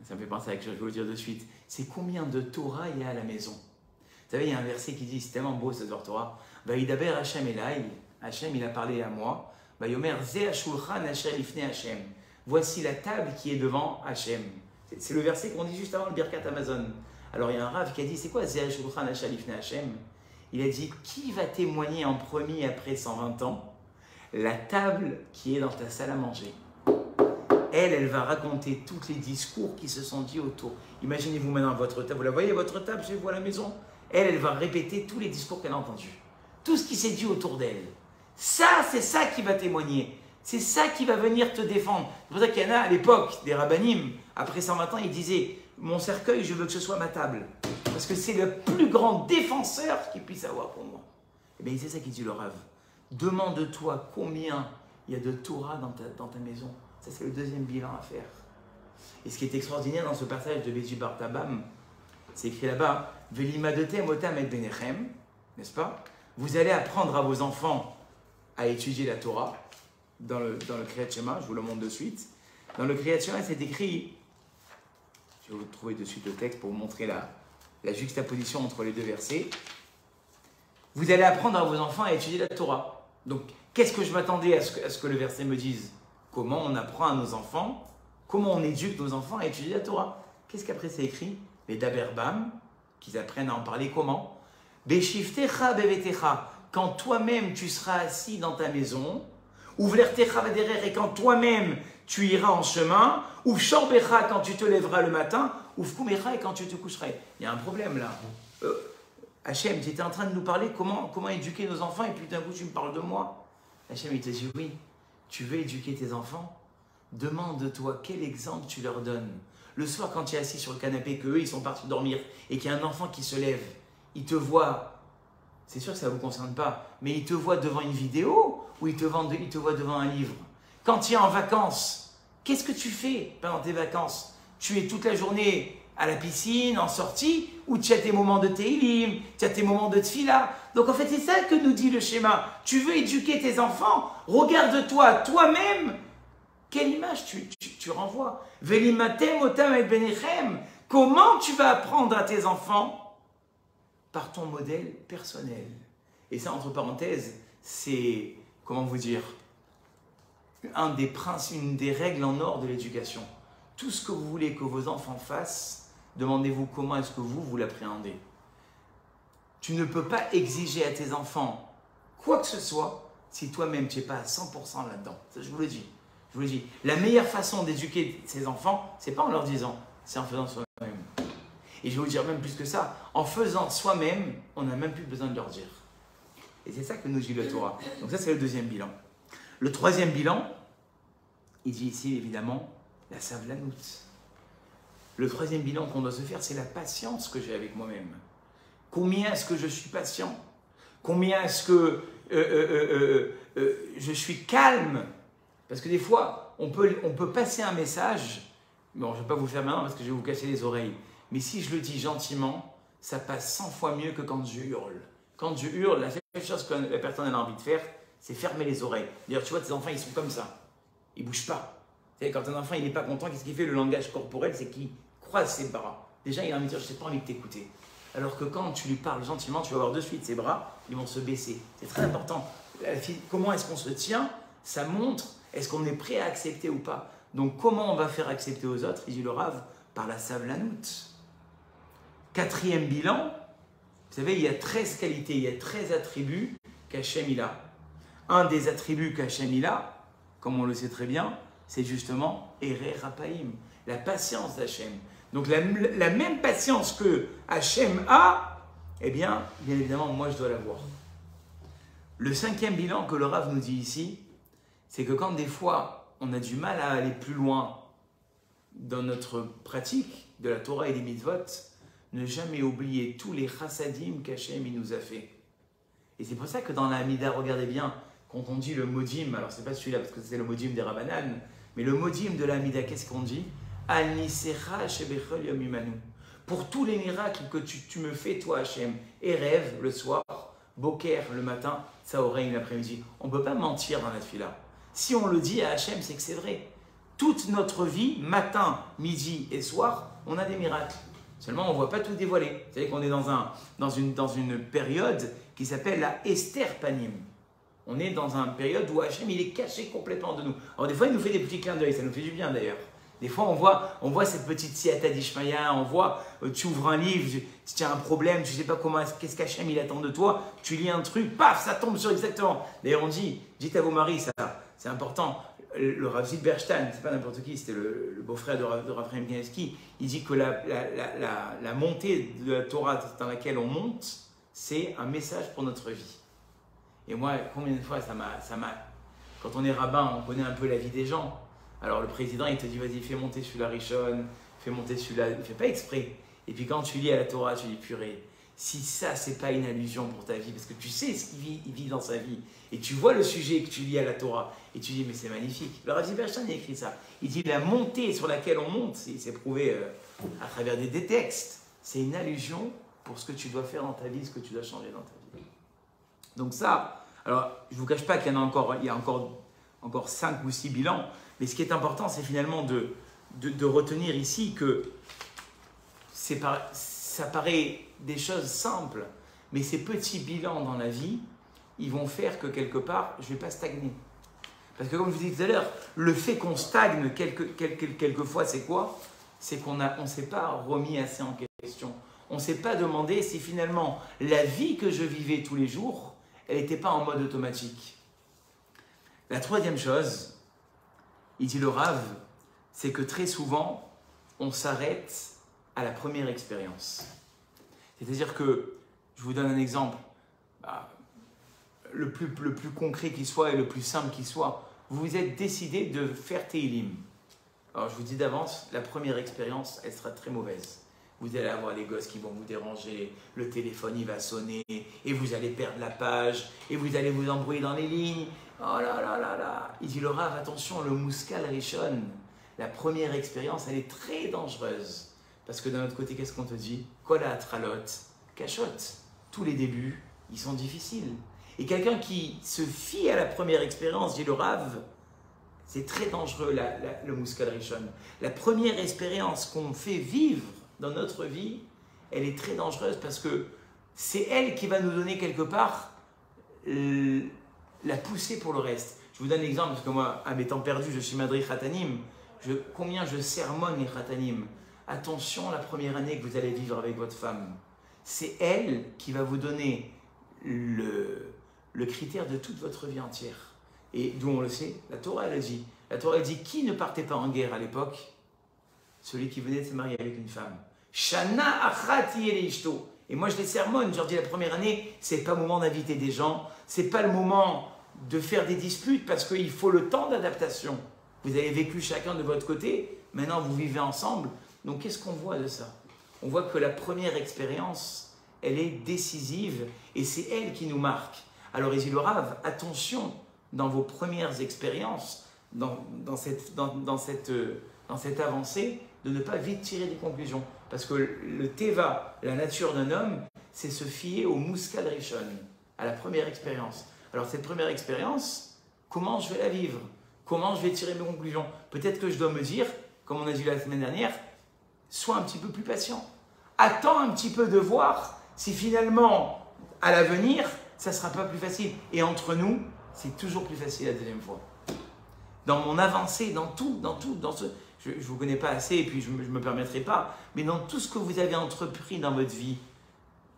ça me fait penser à quelque chose, je vais vous dire de suite, c'est combien de Torah il y a à la maison. Vous savez, il y a un verset qui dit, c'est tellement beau ce Torah, Vaïdaber Hachem Elai, Hachem il a parlé à moi, Vayomer Ze Hashulchan Hachem Ifne Hachem, voici la table qui est devant Hachem. C'est le verset qu'on dit juste avant le Birkat Amazon. Alors il y a un Rav qui a dit, c'est quoi Ze Hashulchan Hachem Ifne Hachem? Il a dit, qui va témoigner en premier après 120 ans? La table qui est dans ta salle à manger. Elle va raconter tous les discours qui se sont dit autour. Imaginez-vous maintenant votre table, vous la voyez votre table chez vous à la maison? Elle va répéter tous les discours qu'elle a entendus. Tout ce qui s'est dit autour d'elle. Ça, c'est ça qui va témoigner. C'est ça qui va venir te défendre. C'est pour ça qu'il y en a à l'époque, des rabbanim, après 120 ans, ils disaient, mon cercueil, je veux que ce soit ma table. Parce que c'est le plus grand défenseur qu'il puisse avoir pour moi. Et bien c'est ça qu'il dit le Rav. Demande-toi combien il y a de Torah dans ta maison. Ça, c'est le deuxième bilan à faire. Et ce qui est extraordinaire dans ce passage de Béji Bar Tabam, c'est écrit là-bas, Velimadetem otam et benechem, n'est-ce pas? Vous allez apprendre à vos enfants à étudier la Torah dans le Kriyat Shema, je vous le montre de suite. Dans le Kriyat Shema, c'est écrit, je vais vous trouver de suite le texte pour vous montrer la juxtaposition entre les deux versets. Vous allez apprendre à vos enfants à étudier la Torah. Donc, qu'est-ce que je m'attendais à ce que le verset me dise? Comment on apprend à nos enfants, comment on éduque nos enfants à étudier la Torah? Qu'est-ce qu'après c'est écrit? Les daberbam, qu'ils apprennent à en parler comment? Beshiftecha bevetecha, quand toi-même tu seras assis dans ta maison, ouvlertecha vaderer, et quand toi-même tu iras en chemin, ou shorbecha quand tu te lèveras le matin, ou fkumecha et quand tu te coucheras. Il y a un problème là. Hachem, tu étais en train de nous parler comment éduquer nos enfants, et puis d'un coup tu me parles de moi. Hachem, il te dit oui, tu veux éduquer tes enfants? Demande-toi quel exemple tu leur donnes. Le soir, quand tu es assis sur le canapé, qu'eux ils sont partis dormir, et qu'il y a un enfant qui se lève, il te voit, c'est sûr que ça ne vous concerne pas, mais il te voit devant une vidéo, ou il te voit devant un livre. Quand tu es en vacances, qu'est-ce que tu fais pendant tes vacances? Tu es toute la journée à la piscine, en sortie, ou tu as tes moments de Teilim, tu as tes moments de Tfila. Donc en fait, c'est ça que nous dit le schéma. Tu veux éduquer tes enfants, regarde-toi toi-même. Quelle image tu renvoies? Velimatem otam et benechem. Comment tu vas apprendre à tes enfants? Par ton modèle personnel. Et ça, entre parenthèses, c'est, comment vous dire, une des règles en or de l'éducation. Tout ce que vous voulez que vos enfants fassent, demandez-vous comment est-ce que vous l'appréhendez. Tu ne peux pas exiger à tes enfants quoi que ce soit si toi-même tu n'es pas à 100% là-dedans. Ça, je vous le dis. Je vous le dis. La meilleure façon d'éduquer ses enfants, c'est pas en leur disant, c'est en faisant soi-même. Et je vais vous dire même plus que ça, en faisant soi-même, on n'a même plus besoin de leur dire. Et c'est ça que nous dit le Torah. Donc ça, c'est le deuxième bilan. Le troisième bilan, il dit ici évidemment la savlanout. Le troisième bilan qu'on doit se faire, c'est la patience que j'ai avec moi-même. Combien est-ce que je suis patient? Combien est-ce que je suis calme? Parce que des fois, on peut passer un message, bon, je ne vais pas vous le faire maintenant parce que je vais vous casser les oreilles, mais si je le dis gentiment, ça passe 100 fois mieux que quand je hurle. Quand je hurle, la seule chose que la personne a envie de faire, c'est fermer les oreilles. D'ailleurs, tu vois, tes enfants, ils sont comme ça. Ils ne bougent pas. Vous savez, quand un enfant il n'est pas content, qu'est-ce qu'il fait? Le langage corporel, c'est qu'il croise ses bras. Déjà, il a envie de dire, je n'ai pas envie de t'écouter. Alors que quand tu lui parles gentiment, tu vas voir de suite ses bras, ils vont se baisser. C'est très important. Comment est-ce qu'on se tient? Ça montre, est-ce qu'on est prêt à accepter ou pas? Donc, comment on va faire accepter aux autres? Il dit le Rav, par la savlanout. Quatrième bilan, vous savez, il y a 13 qualités, il y a 13 attributs qu'Hachem il a. Un des attributs qu'Hachem il a, comme on le sait très bien, c'est justement Erer Rapaim, la patience d'Hachem. Donc la même patience que Hachem a, eh bien évidemment, moi je dois l'avoir. Le cinquième bilan que le Rav nous dit ici, c'est que quand des fois on a du mal à aller plus loin dans notre pratique de la Torah et des mitzvot, ne jamais oublier tous les chassadim qu'Hachem il nous a fait. Et c'est pour ça que dans la Hamida, regardez bien, quand on dit le modim, alors c'est pas celui-là parce que c'est le modim des Rabbanan, mais le modim de la Hamida, qu'est-ce qu'on dit? Al nisecha shebechol yom imanu. Pour tous les miracles que tu me fais, toi Hachem, et rêve le soir, boker le matin, saorein l'après-midi. On ne peut pas mentir dans la fila. Si on le dit à Hachem, c'est que c'est vrai. Toute notre vie, matin, midi et soir, on a des miracles. Seulement, on ne voit pas tout dévoiler. Vous savez qu'on est dans une période qui s'appelle la Esther Panim. On est dans une période où Hachem, il est caché complètement de nous. Alors des fois, il nous fait des petits clins d'œil, ça nous fait du bien d'ailleurs. Des fois, on voit cette petite siata d'Ishmaïa, on voit, tu ouvres un livre, tu as un problème, tu ne sais pas qu'est-ce qu'Hachem il attend de toi, tu lis un truc, paf, ça tombe sur exactement. D'ailleurs, on dit, dites à vos maris, ça, c'est important. Le Rav Zilberstein, c'est pas n'importe qui, c'était le beau-frère de Rav Chaim Kanievski, il dit que la montée de la Torah dans laquelle on monte, c'est un message pour notre vie. Et moi, combien de fois ça m'a... Quand on est rabbin, on connaît un peu la vie des gens. Alors le président, il te dit, vas-y, fais monter celui-là Rishon, fais monter celui-là, il ne fait pas exprès. Et puis quand tu lis à la Torah, tu dis, purée, si ça, c'est pas une allusion pour ta vie, parce que tu sais ce qu'il vit dans sa vie, et tu vois le sujet que tu lis à la Torah, et tu dis, mais c'est magnifique. Le Rav Zilberstein a écrit ça. Il dit, la montée sur laquelle on monte, c'est prouvé à travers des textes, c'est une allusion pour ce que tu dois faire dans ta vie, ce que tu dois changer dans ta vie. Donc ça, alors je ne vous cache pas qu'il y en a encore, il y a encore 5 ou 6 bilans, mais ce qui est important, c'est finalement de retenir ici que ça paraît des choses simples, mais ces petits bilans dans la vie, ils vont faire que quelque part, je ne vais pas stagner. Parce que comme je vous disais tout à l'heure, le fait qu'on stagne quelquefois, c'est quoi? C'est qu'on ne s'est pas remis assez en question. On ne s'est pas demandé si finalement la vie que je vivais tous les jours, elle n'était pas en mode automatique. La troisième chose, Il dit le Rav, c'est que très souvent, on s'arrête à la première expérience. C'est-à-dire que, je vous donne un exemple, le plus concret qui soit et le plus simple qui soit, vous vous êtes décidé de faire Teilim. Alors je vous dis d'avance, la première expérience, elle sera très mauvaise. Vous allez avoir les gosses qui vont vous déranger, le téléphone il va sonner, et vous allez perdre la page, et vous allez vous embrouiller dans les lignes. Oh là là là là. Il dit le Rav, attention, le Muskal Rishon, la première expérience, elle est très dangereuse. Parce que d'un autre côté, qu'est-ce qu'on te dit? Kola tralot, cachotte. Tous les débuts, ils sont difficiles. Et quelqu'un qui se fie à la première expérience, dit le Rav, c'est très dangereux le Muskal Rishon. La première expérience qu'on fait vivre dans notre vie, elle est très dangereuse parce que c'est elle qui va nous donner quelque part la poussée pour le reste. Je vous donne un exemple, parce que moi, à mes temps perdus, je suis Madri Khatanim. Combien je sermonne les Khatanim. Attention, la première année que vous allez vivre avec votre femme, c'est elle qui va vous donner le critère de toute votre vie entière. Et d'où on le sait, la Torah, elle dit. La Torah, elle dit, qui ne partait pas en guerre à l'époque? Celui qui venait de se marier avec une femme. Shana achati elishto. Et moi, je les sermonne, je leur dis, la première année, c'est pas le moment d'inviter des gens, c'est pas le moment de faire des disputes, parce qu'il faut le temps d'adaptation. Vous avez vécu chacun de votre côté, maintenant vous vivez ensemble. Donc, qu'est-ce qu'on voit de ça? On voit que la première expérience, elle est décisive, et c'est elle qui nous marque. Alors, il dit le Rav, attention, dans vos premières expériences, dans cette avancée, de ne pas vite tirer des conclusions. Parce que le Teva, la nature d'un homme, c'est se fier au Muskal Rishon, à la première expérience. Alors cette première expérience, comment je vais la vivre? Comment je vais tirer mes conclusions? Peut-être que je dois me dire, comme on a dit la semaine dernière, sois un petit peu plus patient. Attends un petit peu de voir si finalement, à l'avenir, ça ne sera pas plus facile. Et entre nous, c'est toujours plus facile la deuxième fois. Dans mon avancée, dans tout, je ne vous connais pas assez et puis je ne me permettrai pas, mais dans tout ce que vous avez entrepris dans votre vie,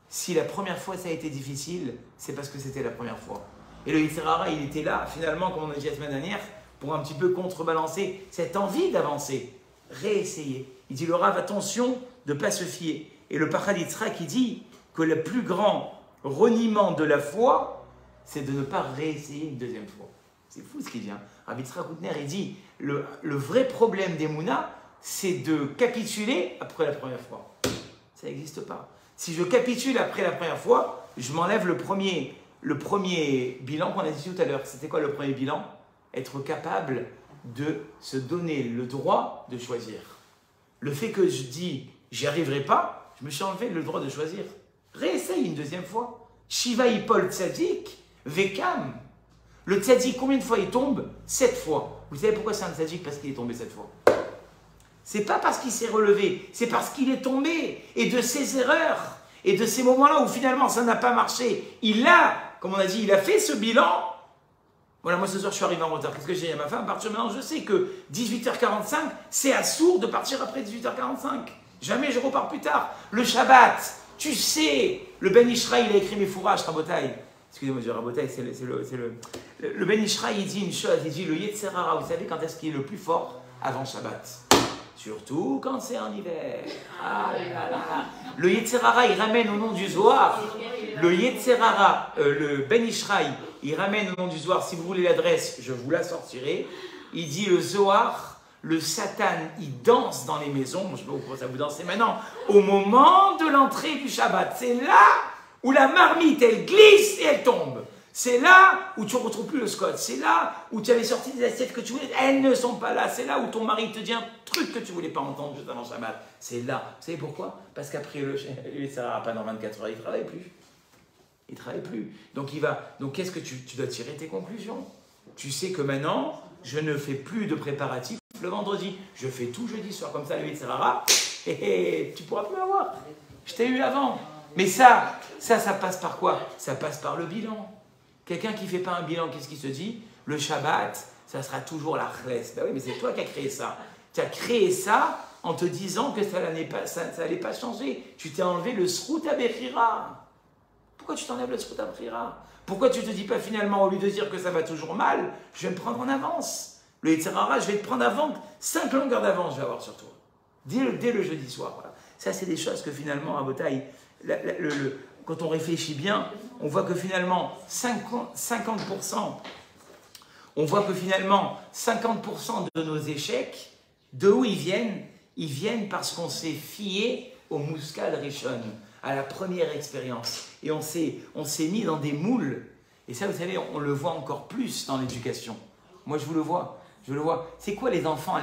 si la première fois ça a été difficile, c'est parce que c'était la première fois. Et le Yetzer Hara, il était là, finalement, comme on a dit la semaine dernière, pour un petit peu contrebalancer cette envie d'avancer. Réessayer. Il dit le Rav, attention de ne pas se fier. Et le Pachad Yitzhak, il dit que le plus grand reniement de la foi, c'est de ne pas réessayer une deuxième fois. C'est fou ce qu'il dit. Rabbi Yitzhak Hutner, il dit le vrai problème des Mouna, c'est de capituler après la première fois. Ça n'existe pas. Si je capitule après la première fois, je m'enlève le premier bilan qu'on a dit tout à l'heure. C'était quoi le premier bilan? Être capable de se donner le droit de choisir. Le fait que je dis j'y arriverai pas, je me suis enlevé le droit de choisir. Réessaye une deuxième fois. Shiva Ipol Tzadik, Vekam. Le Tzadik, combien de fois il tombe? 7 fois. Vous savez pourquoi c'est un Tzadik? Parce qu'il est tombé 7 fois. C'est pas parce qu'il s'est relevé, c'est parce qu'il est tombé. Et de ses erreurs, et de ces moments-là où finalement ça n'a pas marché, il a, comme on a dit, il a fait ce bilan. Voilà, moi ce soir je suis arrivé en retard. Qu'est-ce que j'ai dit à ma femme? À partir de maintenant, je sais que 18h45, c'est assourd de partir après 18h45. Jamais je repars plus tard. Le Shabbat, tu sais, le Ben Ishraï, il a écrit mes fourrages, Rabotai. Excusez-moi, je dis Rabotai, le Ben Ishraï, il dit une chose, il dit le Yetzer Hara, vous savez quand est-ce qu'il est le plus fort? Avant Shabbat. Surtout quand c'est en hiver. Ah là là. Le Yetzer Hara, il ramène au nom du Zohar. Le Yetzer Hara, le Ben Ishraï, il ramène au nom du Zohar. Si vous voulez l'adresse, je vous la sortirai. Il dit le Zohar, le Satan, il danse dans les maisons. Je ne sais pas pourquoi ça vous dansez maintenant. Au moment de l'entrée du Shabbat. C'est là où la marmite, elle glisse et elle tombe. C'est là où tu ne retrouves plus le scotch. C'est là où tu avais sorti des assiettes que tu voulais. Elles ne sont pas là. C'est là où ton mari te dit un truc que tu ne voulais pas entendre juste avant Shabbat. C'est là. Vous savez pourquoi? Parce qu'après, ça ne va pas dans 24 heures. Il ne travaille plus. Il ne travaille plus. Donc, il va. Donc, qu'est-ce que tu dois tirer tes conclusions? Tu sais que maintenant, je ne fais plus de préparatifs le vendredi. Je fais tout jeudi soir. Comme ça, le Yetzer Hara, et tu ne pourras plus avoir. Je t'ai eu avant. Mais ça passe par quoi? Ça passe par le bilan. Quelqu'un qui ne fait pas un bilan, qu'est-ce qu'il se dit? Le Shabbat, ça sera toujours la chlès. Ben oui, mais c'est toi qui as créé ça. Tu as créé ça en te disant que ça n'allait pas changer. Tu t'es enlevé le Srut Abechira. Pourquoi tu t'enlèves le Srut Abechira? Pourquoi tu ne te dis pas finalement, au lieu de dire que ça va toujours mal, je vais me prendre en avance? Le Yetzer Hara, je vais te prendre avant, 5 longueurs d'avance, je vais avoir sur toi. Dès le jeudi soir. Voilà. Ça, c'est des choses que finalement, à Botaï, quand on réfléchit bien, on voit que finalement, 50%, on voit que finalement, 50% de nos échecs, de où ils viennent? Ils viennent parce qu'on s'est fié au Muskal Rishon, à la première expérience. Et on s'est mis dans des moules. Et ça, vous savez, on le voit encore plus dans l'éducation. Moi, je le vois. C'est quoi les enfants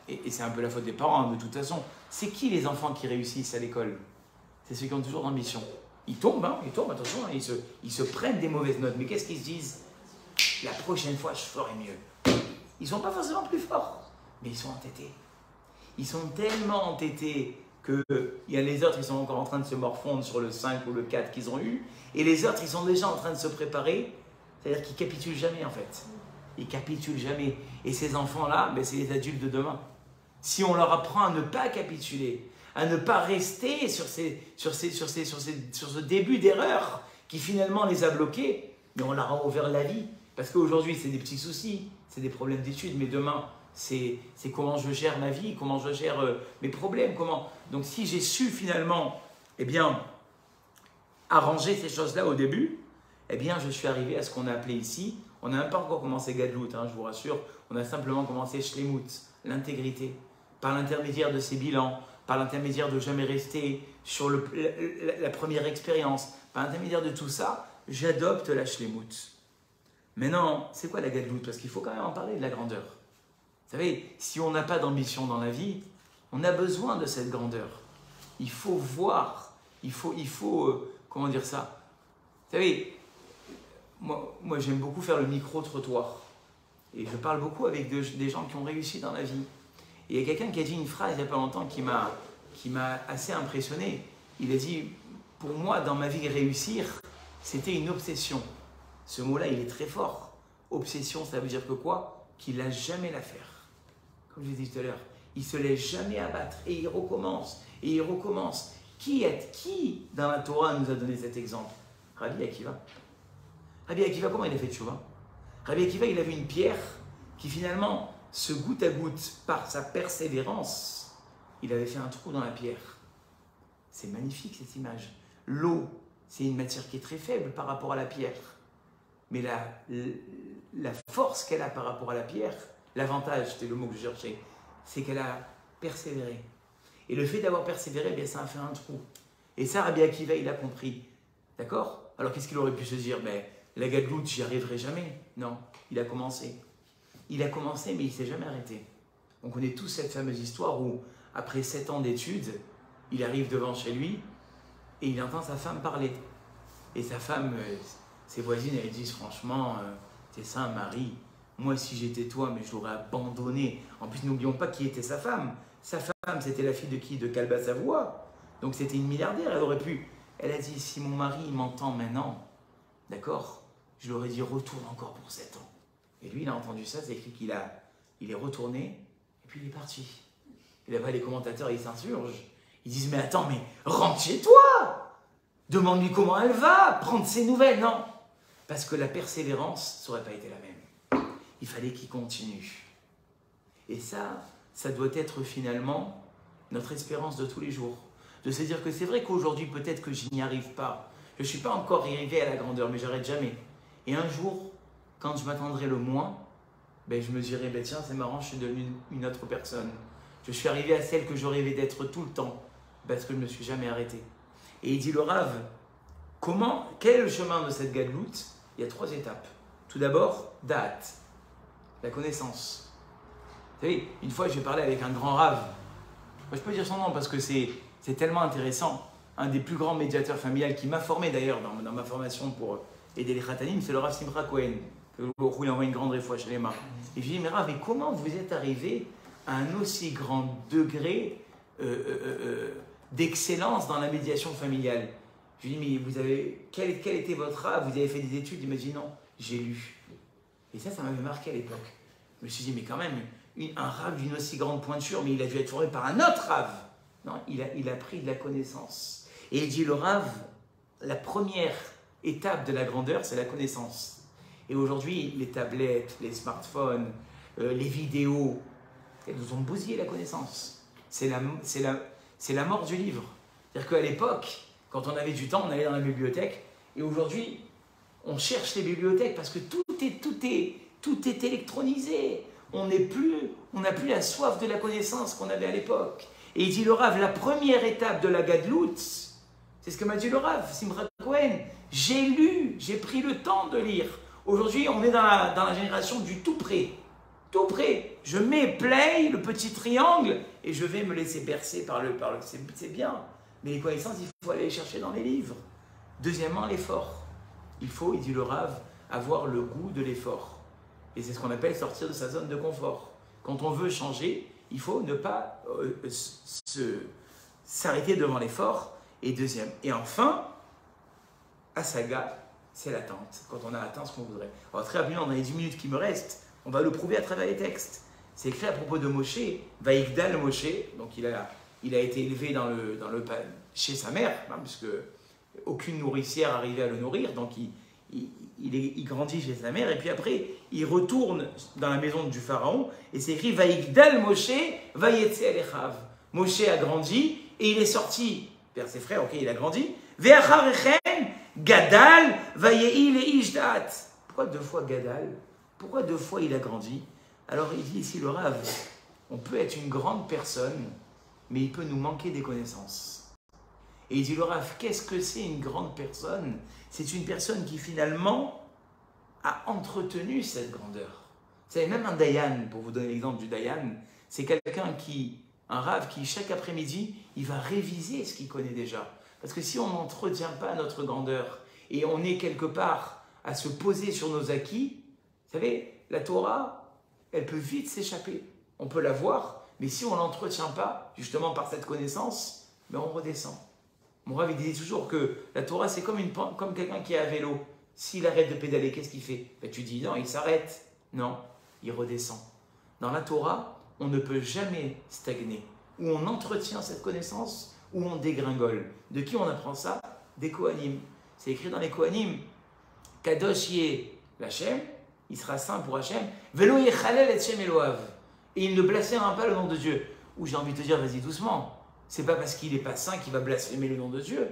et c'est un peu la faute des parents, hein, de toute façon. C'est qui les enfants qui réussissent à l'école? C'est ceux qui ont toujours d'ambition. Ils tombent, attention, hein, ils se prennent des mauvaises notes. Mais qu'est-ce qu'ils se disent? La prochaine fois, je ferai mieux. Ils ne sont pas forcément plus forts, mais ils sont entêtés. Ils sont tellement entêtés qu'il y a les autres, ils sont encore en train de se morfondre sur le 5 ou le 4 qu'ils ont eu. Et les autres, ils sont déjà en train de se préparer. C'est-à-dire qu'ils ne capitulent jamais, en fait. Ils ne capitulent jamais. Et ces enfants-là, ben, c'est les adultes de demain. Si on leur apprend à ne pas capituler, à ne pas rester sur ce début d'erreur qui finalement les a bloqués, mais on leur a ouvert la vie. Parce qu'aujourd'hui, c'est des petits soucis, c'est des problèmes d'études, mais demain, c'est comment je gère ma vie, comment je gère mes problèmes, comment... Donc si j'ai su finalement, eh bien, arranger ces choses-là au début, eh bien, je suis arrivé à ce qu'on a appelé ici, on n'a même pas encore commencé Gadlout, hein, je vous rassure, on a simplement commencé Shlemut, l'intégrité, par l'intermédiaire de ces bilans, par l'intermédiaire de jamais rester sur la première expérience, par l'intermédiaire de tout ça, j'adopte la Shlemut. Maintenant, c'est quoi la Gadlout? Parce qu'il faut quand même en parler de la grandeur. Vous savez, si on n'a pas d'ambition dans la vie, on a besoin de cette grandeur. Il faut voir, il faut comment dire ça? Vous savez, moi j'aime beaucoup faire le micro-trottoir. Et je parle beaucoup avec des gens qui ont réussi dans la vie. Et il y a quelqu'un qui a dit une phrase il n'y a pas longtemps qui m'a assez impressionné. Il a dit, pour moi, dans ma vie, réussir, c'était une obsession. Ce mot-là, il est très fort. Obsession, ça veut dire que quoi? Qu'il n'a jamais la faire. Comme je l'ai dit tout à l'heure, il ne se laisse jamais abattre. Et il recommence. Et il recommence. Qui dans la Torah nous a donné cet exemple? Rabbi Akiva. Rabbi Akiva, comment il a fait tchouva? Rabbi Akiva, il avait une pierre qui finalement, se goutte à goutte, par sa persévérance, il avait fait un trou dans la pierre. C'est magnifique cette image. L'eau, c'est une matière qui est très faible par rapport à la pierre. Mais la force qu'elle a par rapport à la pierre, l'avantage, c'était le mot que je cherchais, c'est qu'elle a persévéré. Et le fait d'avoir persévéré, bien, ça a fait un trou. Et ça, Rabbi Akiva, il a compris. D'accord? Alors qu'est-ce qu'il aurait pu se dire? Ben, la Gadlout, j'y arriverai jamais. Non, il a commencé. Il a commencé, mais il ne s'est jamais arrêté. On connaît tous cette fameuse histoire où, après 7 ans d'études, il arrive devant chez lui et il entend sa femme parler. Et sa femme, ses voisines, elles disent franchement, t'es ça, un mari. Moi, si j'étais toi, mais je l'aurais abandonné. En plus, n'oublions pas qui était sa femme. Sa femme, c'était la fille de qui? De Kalba Savoie. Donc, c'était une milliardaire. Elle aurait pu. Elle a dit, si mon mari m'entend maintenant, d'accord, je lui aurais dit, retourne encore pour 7 ans. Et lui, il a entendu ça, c'est écrit qu'il est retourné, et puis il est parti. Et là-bas, les commentateurs, ils s'insurgent. Ils disent, mais attends, mais rentre chez toi! Demande-lui comment elle va, prendre ses nouvelles. Non, parce que la persévérance, ça n'aurait pas été la même. Il fallait qu'il continue. Et ça doit être finalement notre espérance de tous les jours. De se dire que c'est vrai qu'aujourd'hui, peut-être que je n'y arrive pas. Je ne suis pas encore arrivé à la grandeur, mais j'arrête jamais. Et un jour, quand je m'attendrai le moins, ben je me dirai, ben tiens, c'est marrant, je suis devenu une autre personne. Je suis arrivé à celle que je rêvais d'être tout le temps, parce que je ne me suis jamais arrêté. Et il dit le Rav, quel est le chemin de cette Gadlout? Il y a 3 étapes. Tout d'abord, Da'at, la connaissance. Vous savez, une fois j'ai parlé avec un grand Rav, moi, je peux dire son nom parce que c'est tellement intéressant, un des plus grands médiateurs familiales qui m'a formé d'ailleurs dans ma formation pour aider les Khatanim, c'est le Rav Simcha Cohen, où il envoie une grande fois chez les mains. Et je lui dis, mais Rav, mais comment vous êtes arrivé à un aussi grand degré d'excellence dans la médiation familiale? Je lui dis, mais quel était votre Rav? Vous avez fait des études? Il m'a dit, non, j'ai lu. Et ça m'avait marqué à l'époque. Je me suis dit, mais quand même, un Rav d'une aussi grande pointure, mais il a dû être formé par un autre Rav. Non, il a pris de la connaissance. Et il dit, le Rav, la première étape de la grandeur, c'est la connaissance. Et aujourd'hui, les tablettes, les smartphones, les vidéos, elles nous ont bousillé la connaissance. C'est la mort du livre. C'est-à-dire qu'à l'époque, quand on avait du temps, on allait dans la bibliothèque. Et aujourd'hui, on cherche les bibliothèques parce que tout est électronisé. On n'a plus la soif de la connaissance qu'on avait à l'époque. Et il dit le Rav, la première étape de la Gadlout, c'est ce que m'a dit le Rav, Simchat Cohen. J'ai lu, j'ai pris le temps de lire. Aujourd'hui, on est dans la génération du tout prêt. Tout prêt. Je mets play, le petit triangle, et je vais me laisser bercer par le c'est bien. Mais les connaissances, il faut aller les chercher dans les livres. Deuxièmement, l'effort. Il faut, il dit le Rav, avoir le goût de l'effort. Et c'est ce qu'on appelle sortir de sa zone de confort. Quand on veut changer, il faut ne pas s'arrêter devant l'effort. Et enfin, Asaga, c'est l'attente. Quand on a atteint ce qu'on voudrait. Alors très rapidement, dans les 10 minutes qui me restent, on va le prouver à travers les textes. C'est écrit à propos de Moshe, Vaïgdal Moshe, donc il a été élevé chez sa mère, hein, puisque aucune nourricière arrivait à le nourrir, donc il grandit chez sa mère, et puis après, il retourne dans la maison du pharaon, et c'est écrit Vaïgdal Moshe, Vayetse Alechav. Moshe a grandi, et il est sorti vers ses frères, ok, il a grandi, Ve'acharechen, Gadal, Vayehi Leishdat. Pourquoi 2 fois Gadal? Pourquoi 2 fois il a grandi? Alors il dit ici le Rav, on peut être une grande personne, mais il peut nous manquer des connaissances. Et il dit le Rav, qu'est-ce que c'est une grande personne? C'est une personne qui finalement a entretenu cette grandeur. Vous savez, même un Dayan, pour vous donner l'exemple du Dayan, c'est quelqu'un un Rav qui chaque après-midi, il va réviser ce qu'il connaît déjà. Parce que si on n'entretient pas notre grandeur et on est quelque part à se poser sur nos acquis, vous savez, la Torah, elle peut vite s'échapper. On peut la voir, mais si on ne l'entretient pas, justement par cette connaissance, ben on redescend. Mon Rav, il disait toujours que la Torah, c'est comme quelqu'un qui est à vélo. S'il arrête de pédaler, qu'est-ce qu'il fait? Ben, tu dis non, il s'arrête. Non, il redescend. Dans la Torah, on ne peut jamais stagner. Ou on entretient cette connaissance, ou on dégringole. De qui on apprend ça? Des Kohanim. C'est écrit dans les Kohanim. Kadosh yeh l'Hachem, il sera saint pour Hachem. Velo yechalel et Shem Eloav. Et il ne blasphémera pas le nom de Dieu. Ou j'ai envie de te dire, vas-y doucement. C'est pas parce qu'il n'est pas saint qu'il va blasphémer le nom de Dieu.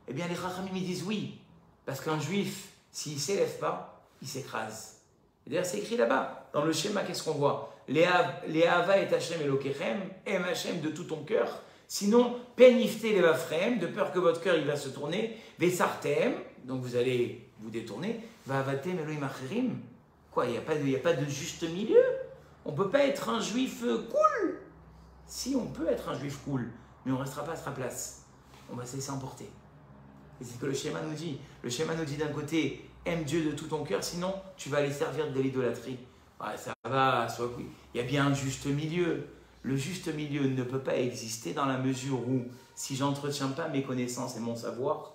Eh bien, les Chachamim disent oui. Parce qu'un juif, s'il ne s'élève pas, il s'écrase. D'ailleurs, c'est écrit là-bas. Dans le schéma, qu'est-ce qu'on voit? Léava et Hachem Elokechem, aime Hachem de tout ton cœur. Sinon, penifté les vafrem, de peur que votre cœur il va se tourner. Vesartem, donc vous allez vous détourner. Vavatem Elohim acherim. Quoi, il n'y a pas de juste milieu? On ne peut pas être un juif cool. Si, on peut être un juif cool, mais on ne restera pas à sa place. On va se laisser emporter. Et c'est ce que le schéma nous dit. Le schéma nous dit d'un côté, aime Dieu de tout ton cœur, sinon tu vas aller servir de l'idolâtrie. Ouais, ça va, soit oui. Il y a bien un juste milieu. Le juste milieu ne peut pas exister dans la mesure où, si j'entretiens pas mes connaissances et mon savoir,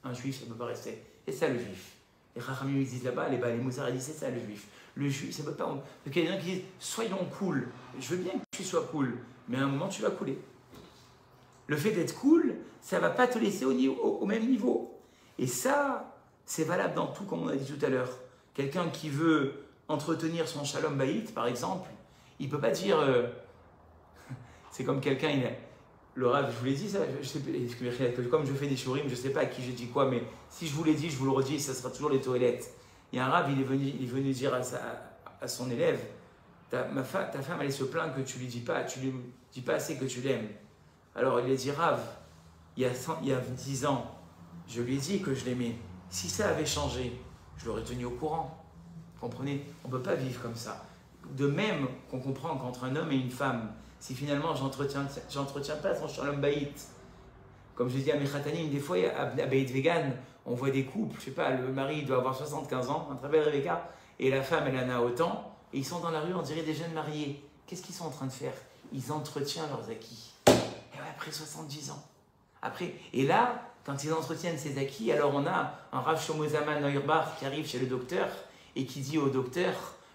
un juif, ça ne peut pas rester. C'est ça le juif. Les Chachamim disent là-bas, les Moussard disent, c'est ça le juif. Le juif, ça ne peut pas. Donc il y a des gens qui disent, soyons cool. Je veux bien que tu sois cool, mais à un moment, tu vas couler. Le fait d'être cool, ça ne va pas te laisser au même niveau. Et ça, c'est valable dans tout, comme on a dit tout à l'heure. Quelqu'un qui veut entretenir son shalom bayit, par exemple, il ne peut pas dire... c'est comme quelqu'un, le Rav, je vous l'ai dit ça, je sais pas, comme je fais des shurim, je ne sais pas à qui je dis quoi, mais si je vous l'ai dit, je vous le redis, ça sera toujours les toilettes. Il y a un Rav, il est venu dire à son élève, ta femme, elle se plaint que tu lui dis pas assez que tu l'aimes. Alors il a dit, Rav, il y a 10 ans, je lui ai dit que je l'aimais. Si ça avait changé, je l'aurais tenu au courant. Vous comprenez? On ne peut pas vivre comme ça. De même qu'on comprend qu'entre un homme et une femme, si finalement j'entretiens pas son shalom bayit, comme je dis à mes khatanim, des fois à Bayit Vegan, on voit des couples, je sais pas, le mari doit avoir 75 ans, un très bel Rebecca, et la femme elle en a autant, et ils sont dans la rue, on dirait des jeunes mariés. Qu'est-ce qu'ils sont en train de faire? Ils entretiennent leurs acquis. Et ouais, après 70 ans. Et là, quand ils entretiennent ces acquis, alors on a un Rav Shlomo Zalman Auerbach qui arrive chez le docteur et qui dit au docteur,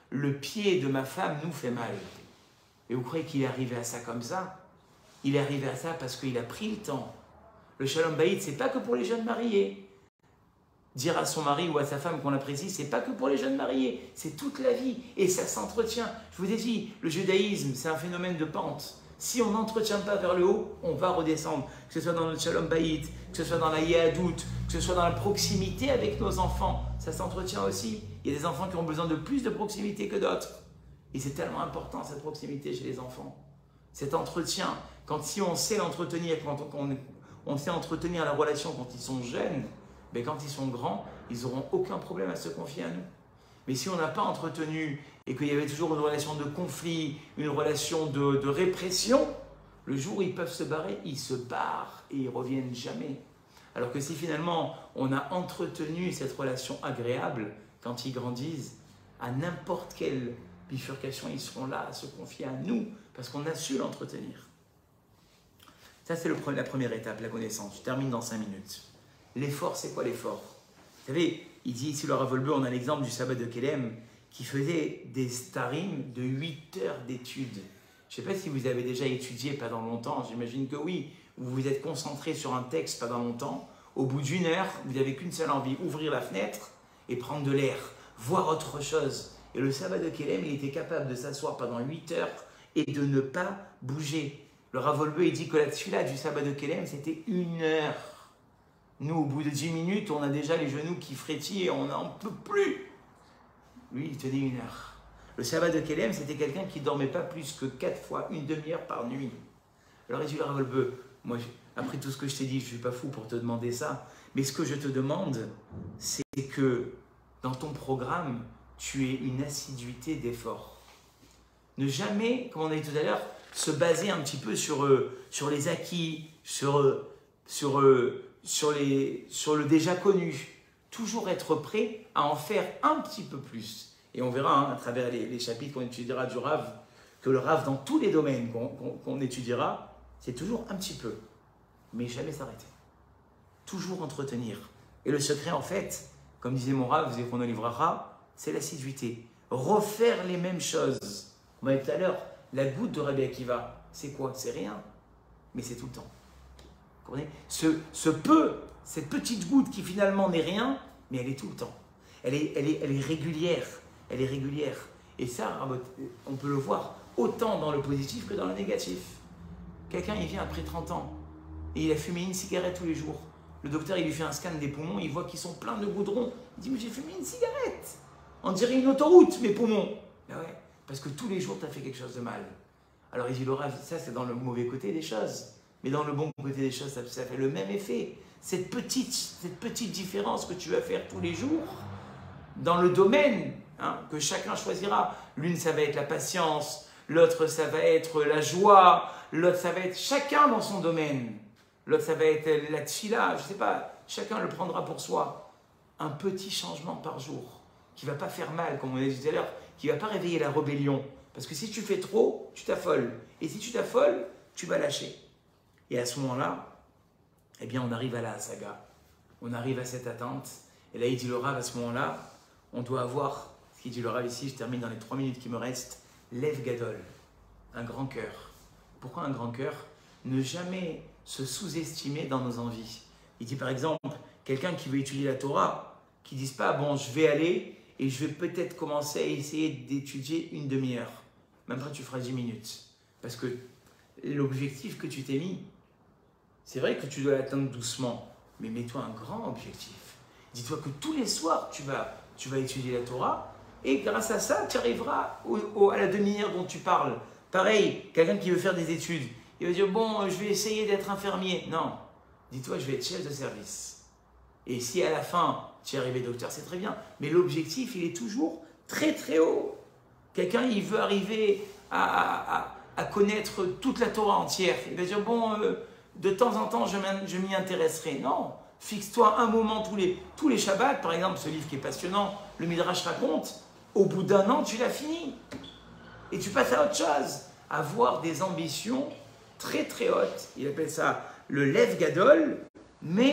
le pied de ma femme nous fait mal. Et vous croyez qu'il est arrivé à ça comme ça? Il est arrivé à ça parce qu'il a pris le temps. Le Shalom Bayit, ce n'est pas que pour les jeunes mariés. dire à son mari ou à sa femme qu'on l'apprécie, c'est pas que pour les jeunes mariés, c'est toute la vie et ça s'entretient. Je vous ai dit, le judaïsme, c'est un phénomène de pente. Si on n'entretient pas vers le haut, on va redescendre. Que ce soit dans notre shalom bayit, que ce soit dans la yahadout, que ce soit dans la proximité avec nos enfants, ça s'entretient aussi. Il y a des enfants qui ont besoin de plus de proximité que d'autres. Et c'est tellement important cette proximité chez les enfants. Cet entretien, si on sait l'entretenir, quand on sait entretenir la relation quand ils sont jeunes, mais quand ils sont grands, ils n'auront aucun problème à se confier à nous. Mais si on n'a pas entretenu et qu'il y avait toujours une relation de conflit, une relation de répression, le jour où ils peuvent se barrer, ils se barrent et ils ne reviennent jamais. Alors que si finalement on a entretenu cette relation agréable, quand ils grandissent, à n'importe quelle bifurcation, ils seront là à se confier à nous parce qu'on a su l'entretenir. Ça, c'est la première étape, la connaissance. Je termine dans 5 minutes. L'effort, c'est quoi l'effort? Vous savez, il dit ici, le Rav Wolbe, on a l'exemple du sabbat de Kelem qui faisait des starim de 8 heures d'études. Je ne sais pas si vous avez déjà étudié pendant longtemps, j'imagine que oui. Vous vous êtes concentré sur un texte pendant longtemps. Au bout d'1 heure, vous n'avez qu'une seule envie, ouvrir la fenêtre et prendre de l'air, voir autre chose. Et le sabbat de Kelem, il était capable de s'asseoir pendant 8 heures et de ne pas bouger. Le Rav Wolbe, il dit que la tefila du sabbat de Kelem, c'était 1 heure. Nous, au bout de 10 minutes, on a déjà les genoux qui frétillent et on n'en peut plus. Lui, il tenait 1 heure. Le sabbat de Kelem, c'était quelqu'un qui ne dormait pas plus que 4 fois, une demi-heure par nuit. Alors, il dit, le Rav Wolbe, moi, après tout ce que je t'ai dit, je ne suis pas fou pour te demander ça, mais ce que je te demande, c'est que dans ton programme, tu aies une assiduité d'effort. Ne jamais, comme on a dit tout à l'heure, se baser un petit peu sur les acquis, sur le déjà connu. Toujours être prêt à en faire un petit peu plus. Et on verra à travers les chapitres qu'on étudiera du Rav, que le Rav, dans tous les domaines qu'on étudiera, c'est toujours un petit peu, mais jamais s'arrêter. Toujours entretenir. Et le secret, en fait, comme disait mon Rav, Zichrono Livracha, c'est l'assiduité. Refaire les mêmes choses. On m'a dit tout à l'heure, la goutte de Rabbi Akiva, c'est quoi? C'est rien, mais c'est tout le temps. Vous comprenez? Cette petite goutte qui finalement n'est rien, mais elle est tout le temps. Elle est régulière. Elle est régulière. Et ça, on peut le voir autant dans le positif que dans le négatif. Quelqu'un, il vient après 30 ans et il a fumé une cigarette tous les jours. Le docteur, il lui fait un scan des poumons, il voit qu'ils sont pleins de goudron. Il dit, mais j'ai fumé une cigarette. On dirait une autoroute, mes poumons. Ben ouais, parce que tous les jours, tu as fait quelque chose de mal. Alors il dit, Laura, ça c'est dans le mauvais côté des choses. Mais dans le bon côté des choses, ça fait le même effet. Cette petite différence que tu vas faire tous les jours, dans le domaine que chacun choisira. L'une, ça va être la patience. L'autre, ça va être la joie. L'autre, ça va être chacun dans son domaine. L'autre, ça va être la tfila. Je ne sais pas, chacun le prendra pour soi. Un petit changement par jour qui ne va pas faire mal, comme on a dit tout à l'heure, qui ne va pas réveiller la rébellion. Parce que si tu fais trop, tu t'affoles. Et si tu t'affoles, tu vas lâcher. Et à ce moment-là, eh bien, on arrive à la saga. On arrive à cette attente. Et là, il dit le Rav, à ce moment-là, on doit avoir, ce qu'il dit le Rav ici, je termine dans les 3 minutes qui me restent, Lev Gadol, un grand cœur. Pourquoi un grand cœur? Ne jamais se sous-estimer dans nos envies. Il dit par exemple, quelqu'un qui veut étudier la Torah, qui ne dise pas, bon, je vais aller et je vais peut-être commencer à essayer d'étudier une demi-heure. Même pas, tu feras 10 minutes. Parce que l'objectif que tu t'es mis, c'est vrai que tu dois l'atteindre doucement, mais mets-toi un grand objectif. Dis-toi que tous les soirs, tu vas étudier la Torah et grâce à ça, tu arriveras à la demi-heure dont tu parles. Pareil, quelqu'un qui veut faire des études, il va dire, bon, je vais essayer d'être infirmier. Non, dis-toi, je vais être chef de service. Et si à la fin, tu es arrivé docteur, c'est très bien. Mais l'objectif, il est toujours très très haut. Quelqu'un, il veut arriver à connaître toute la Torah entière. Il va dire, bon, de temps en temps, je m'y intéresserai. Non, fixe-toi un moment tous les Shabbats. Par exemple, ce livre qui est passionnant, le Midrash raconte, au bout d'1 an, tu l'as fini. Et tu passes à autre chose. Avoir des ambitions très très hautes. Il appelle ça le Lev Gadol, mais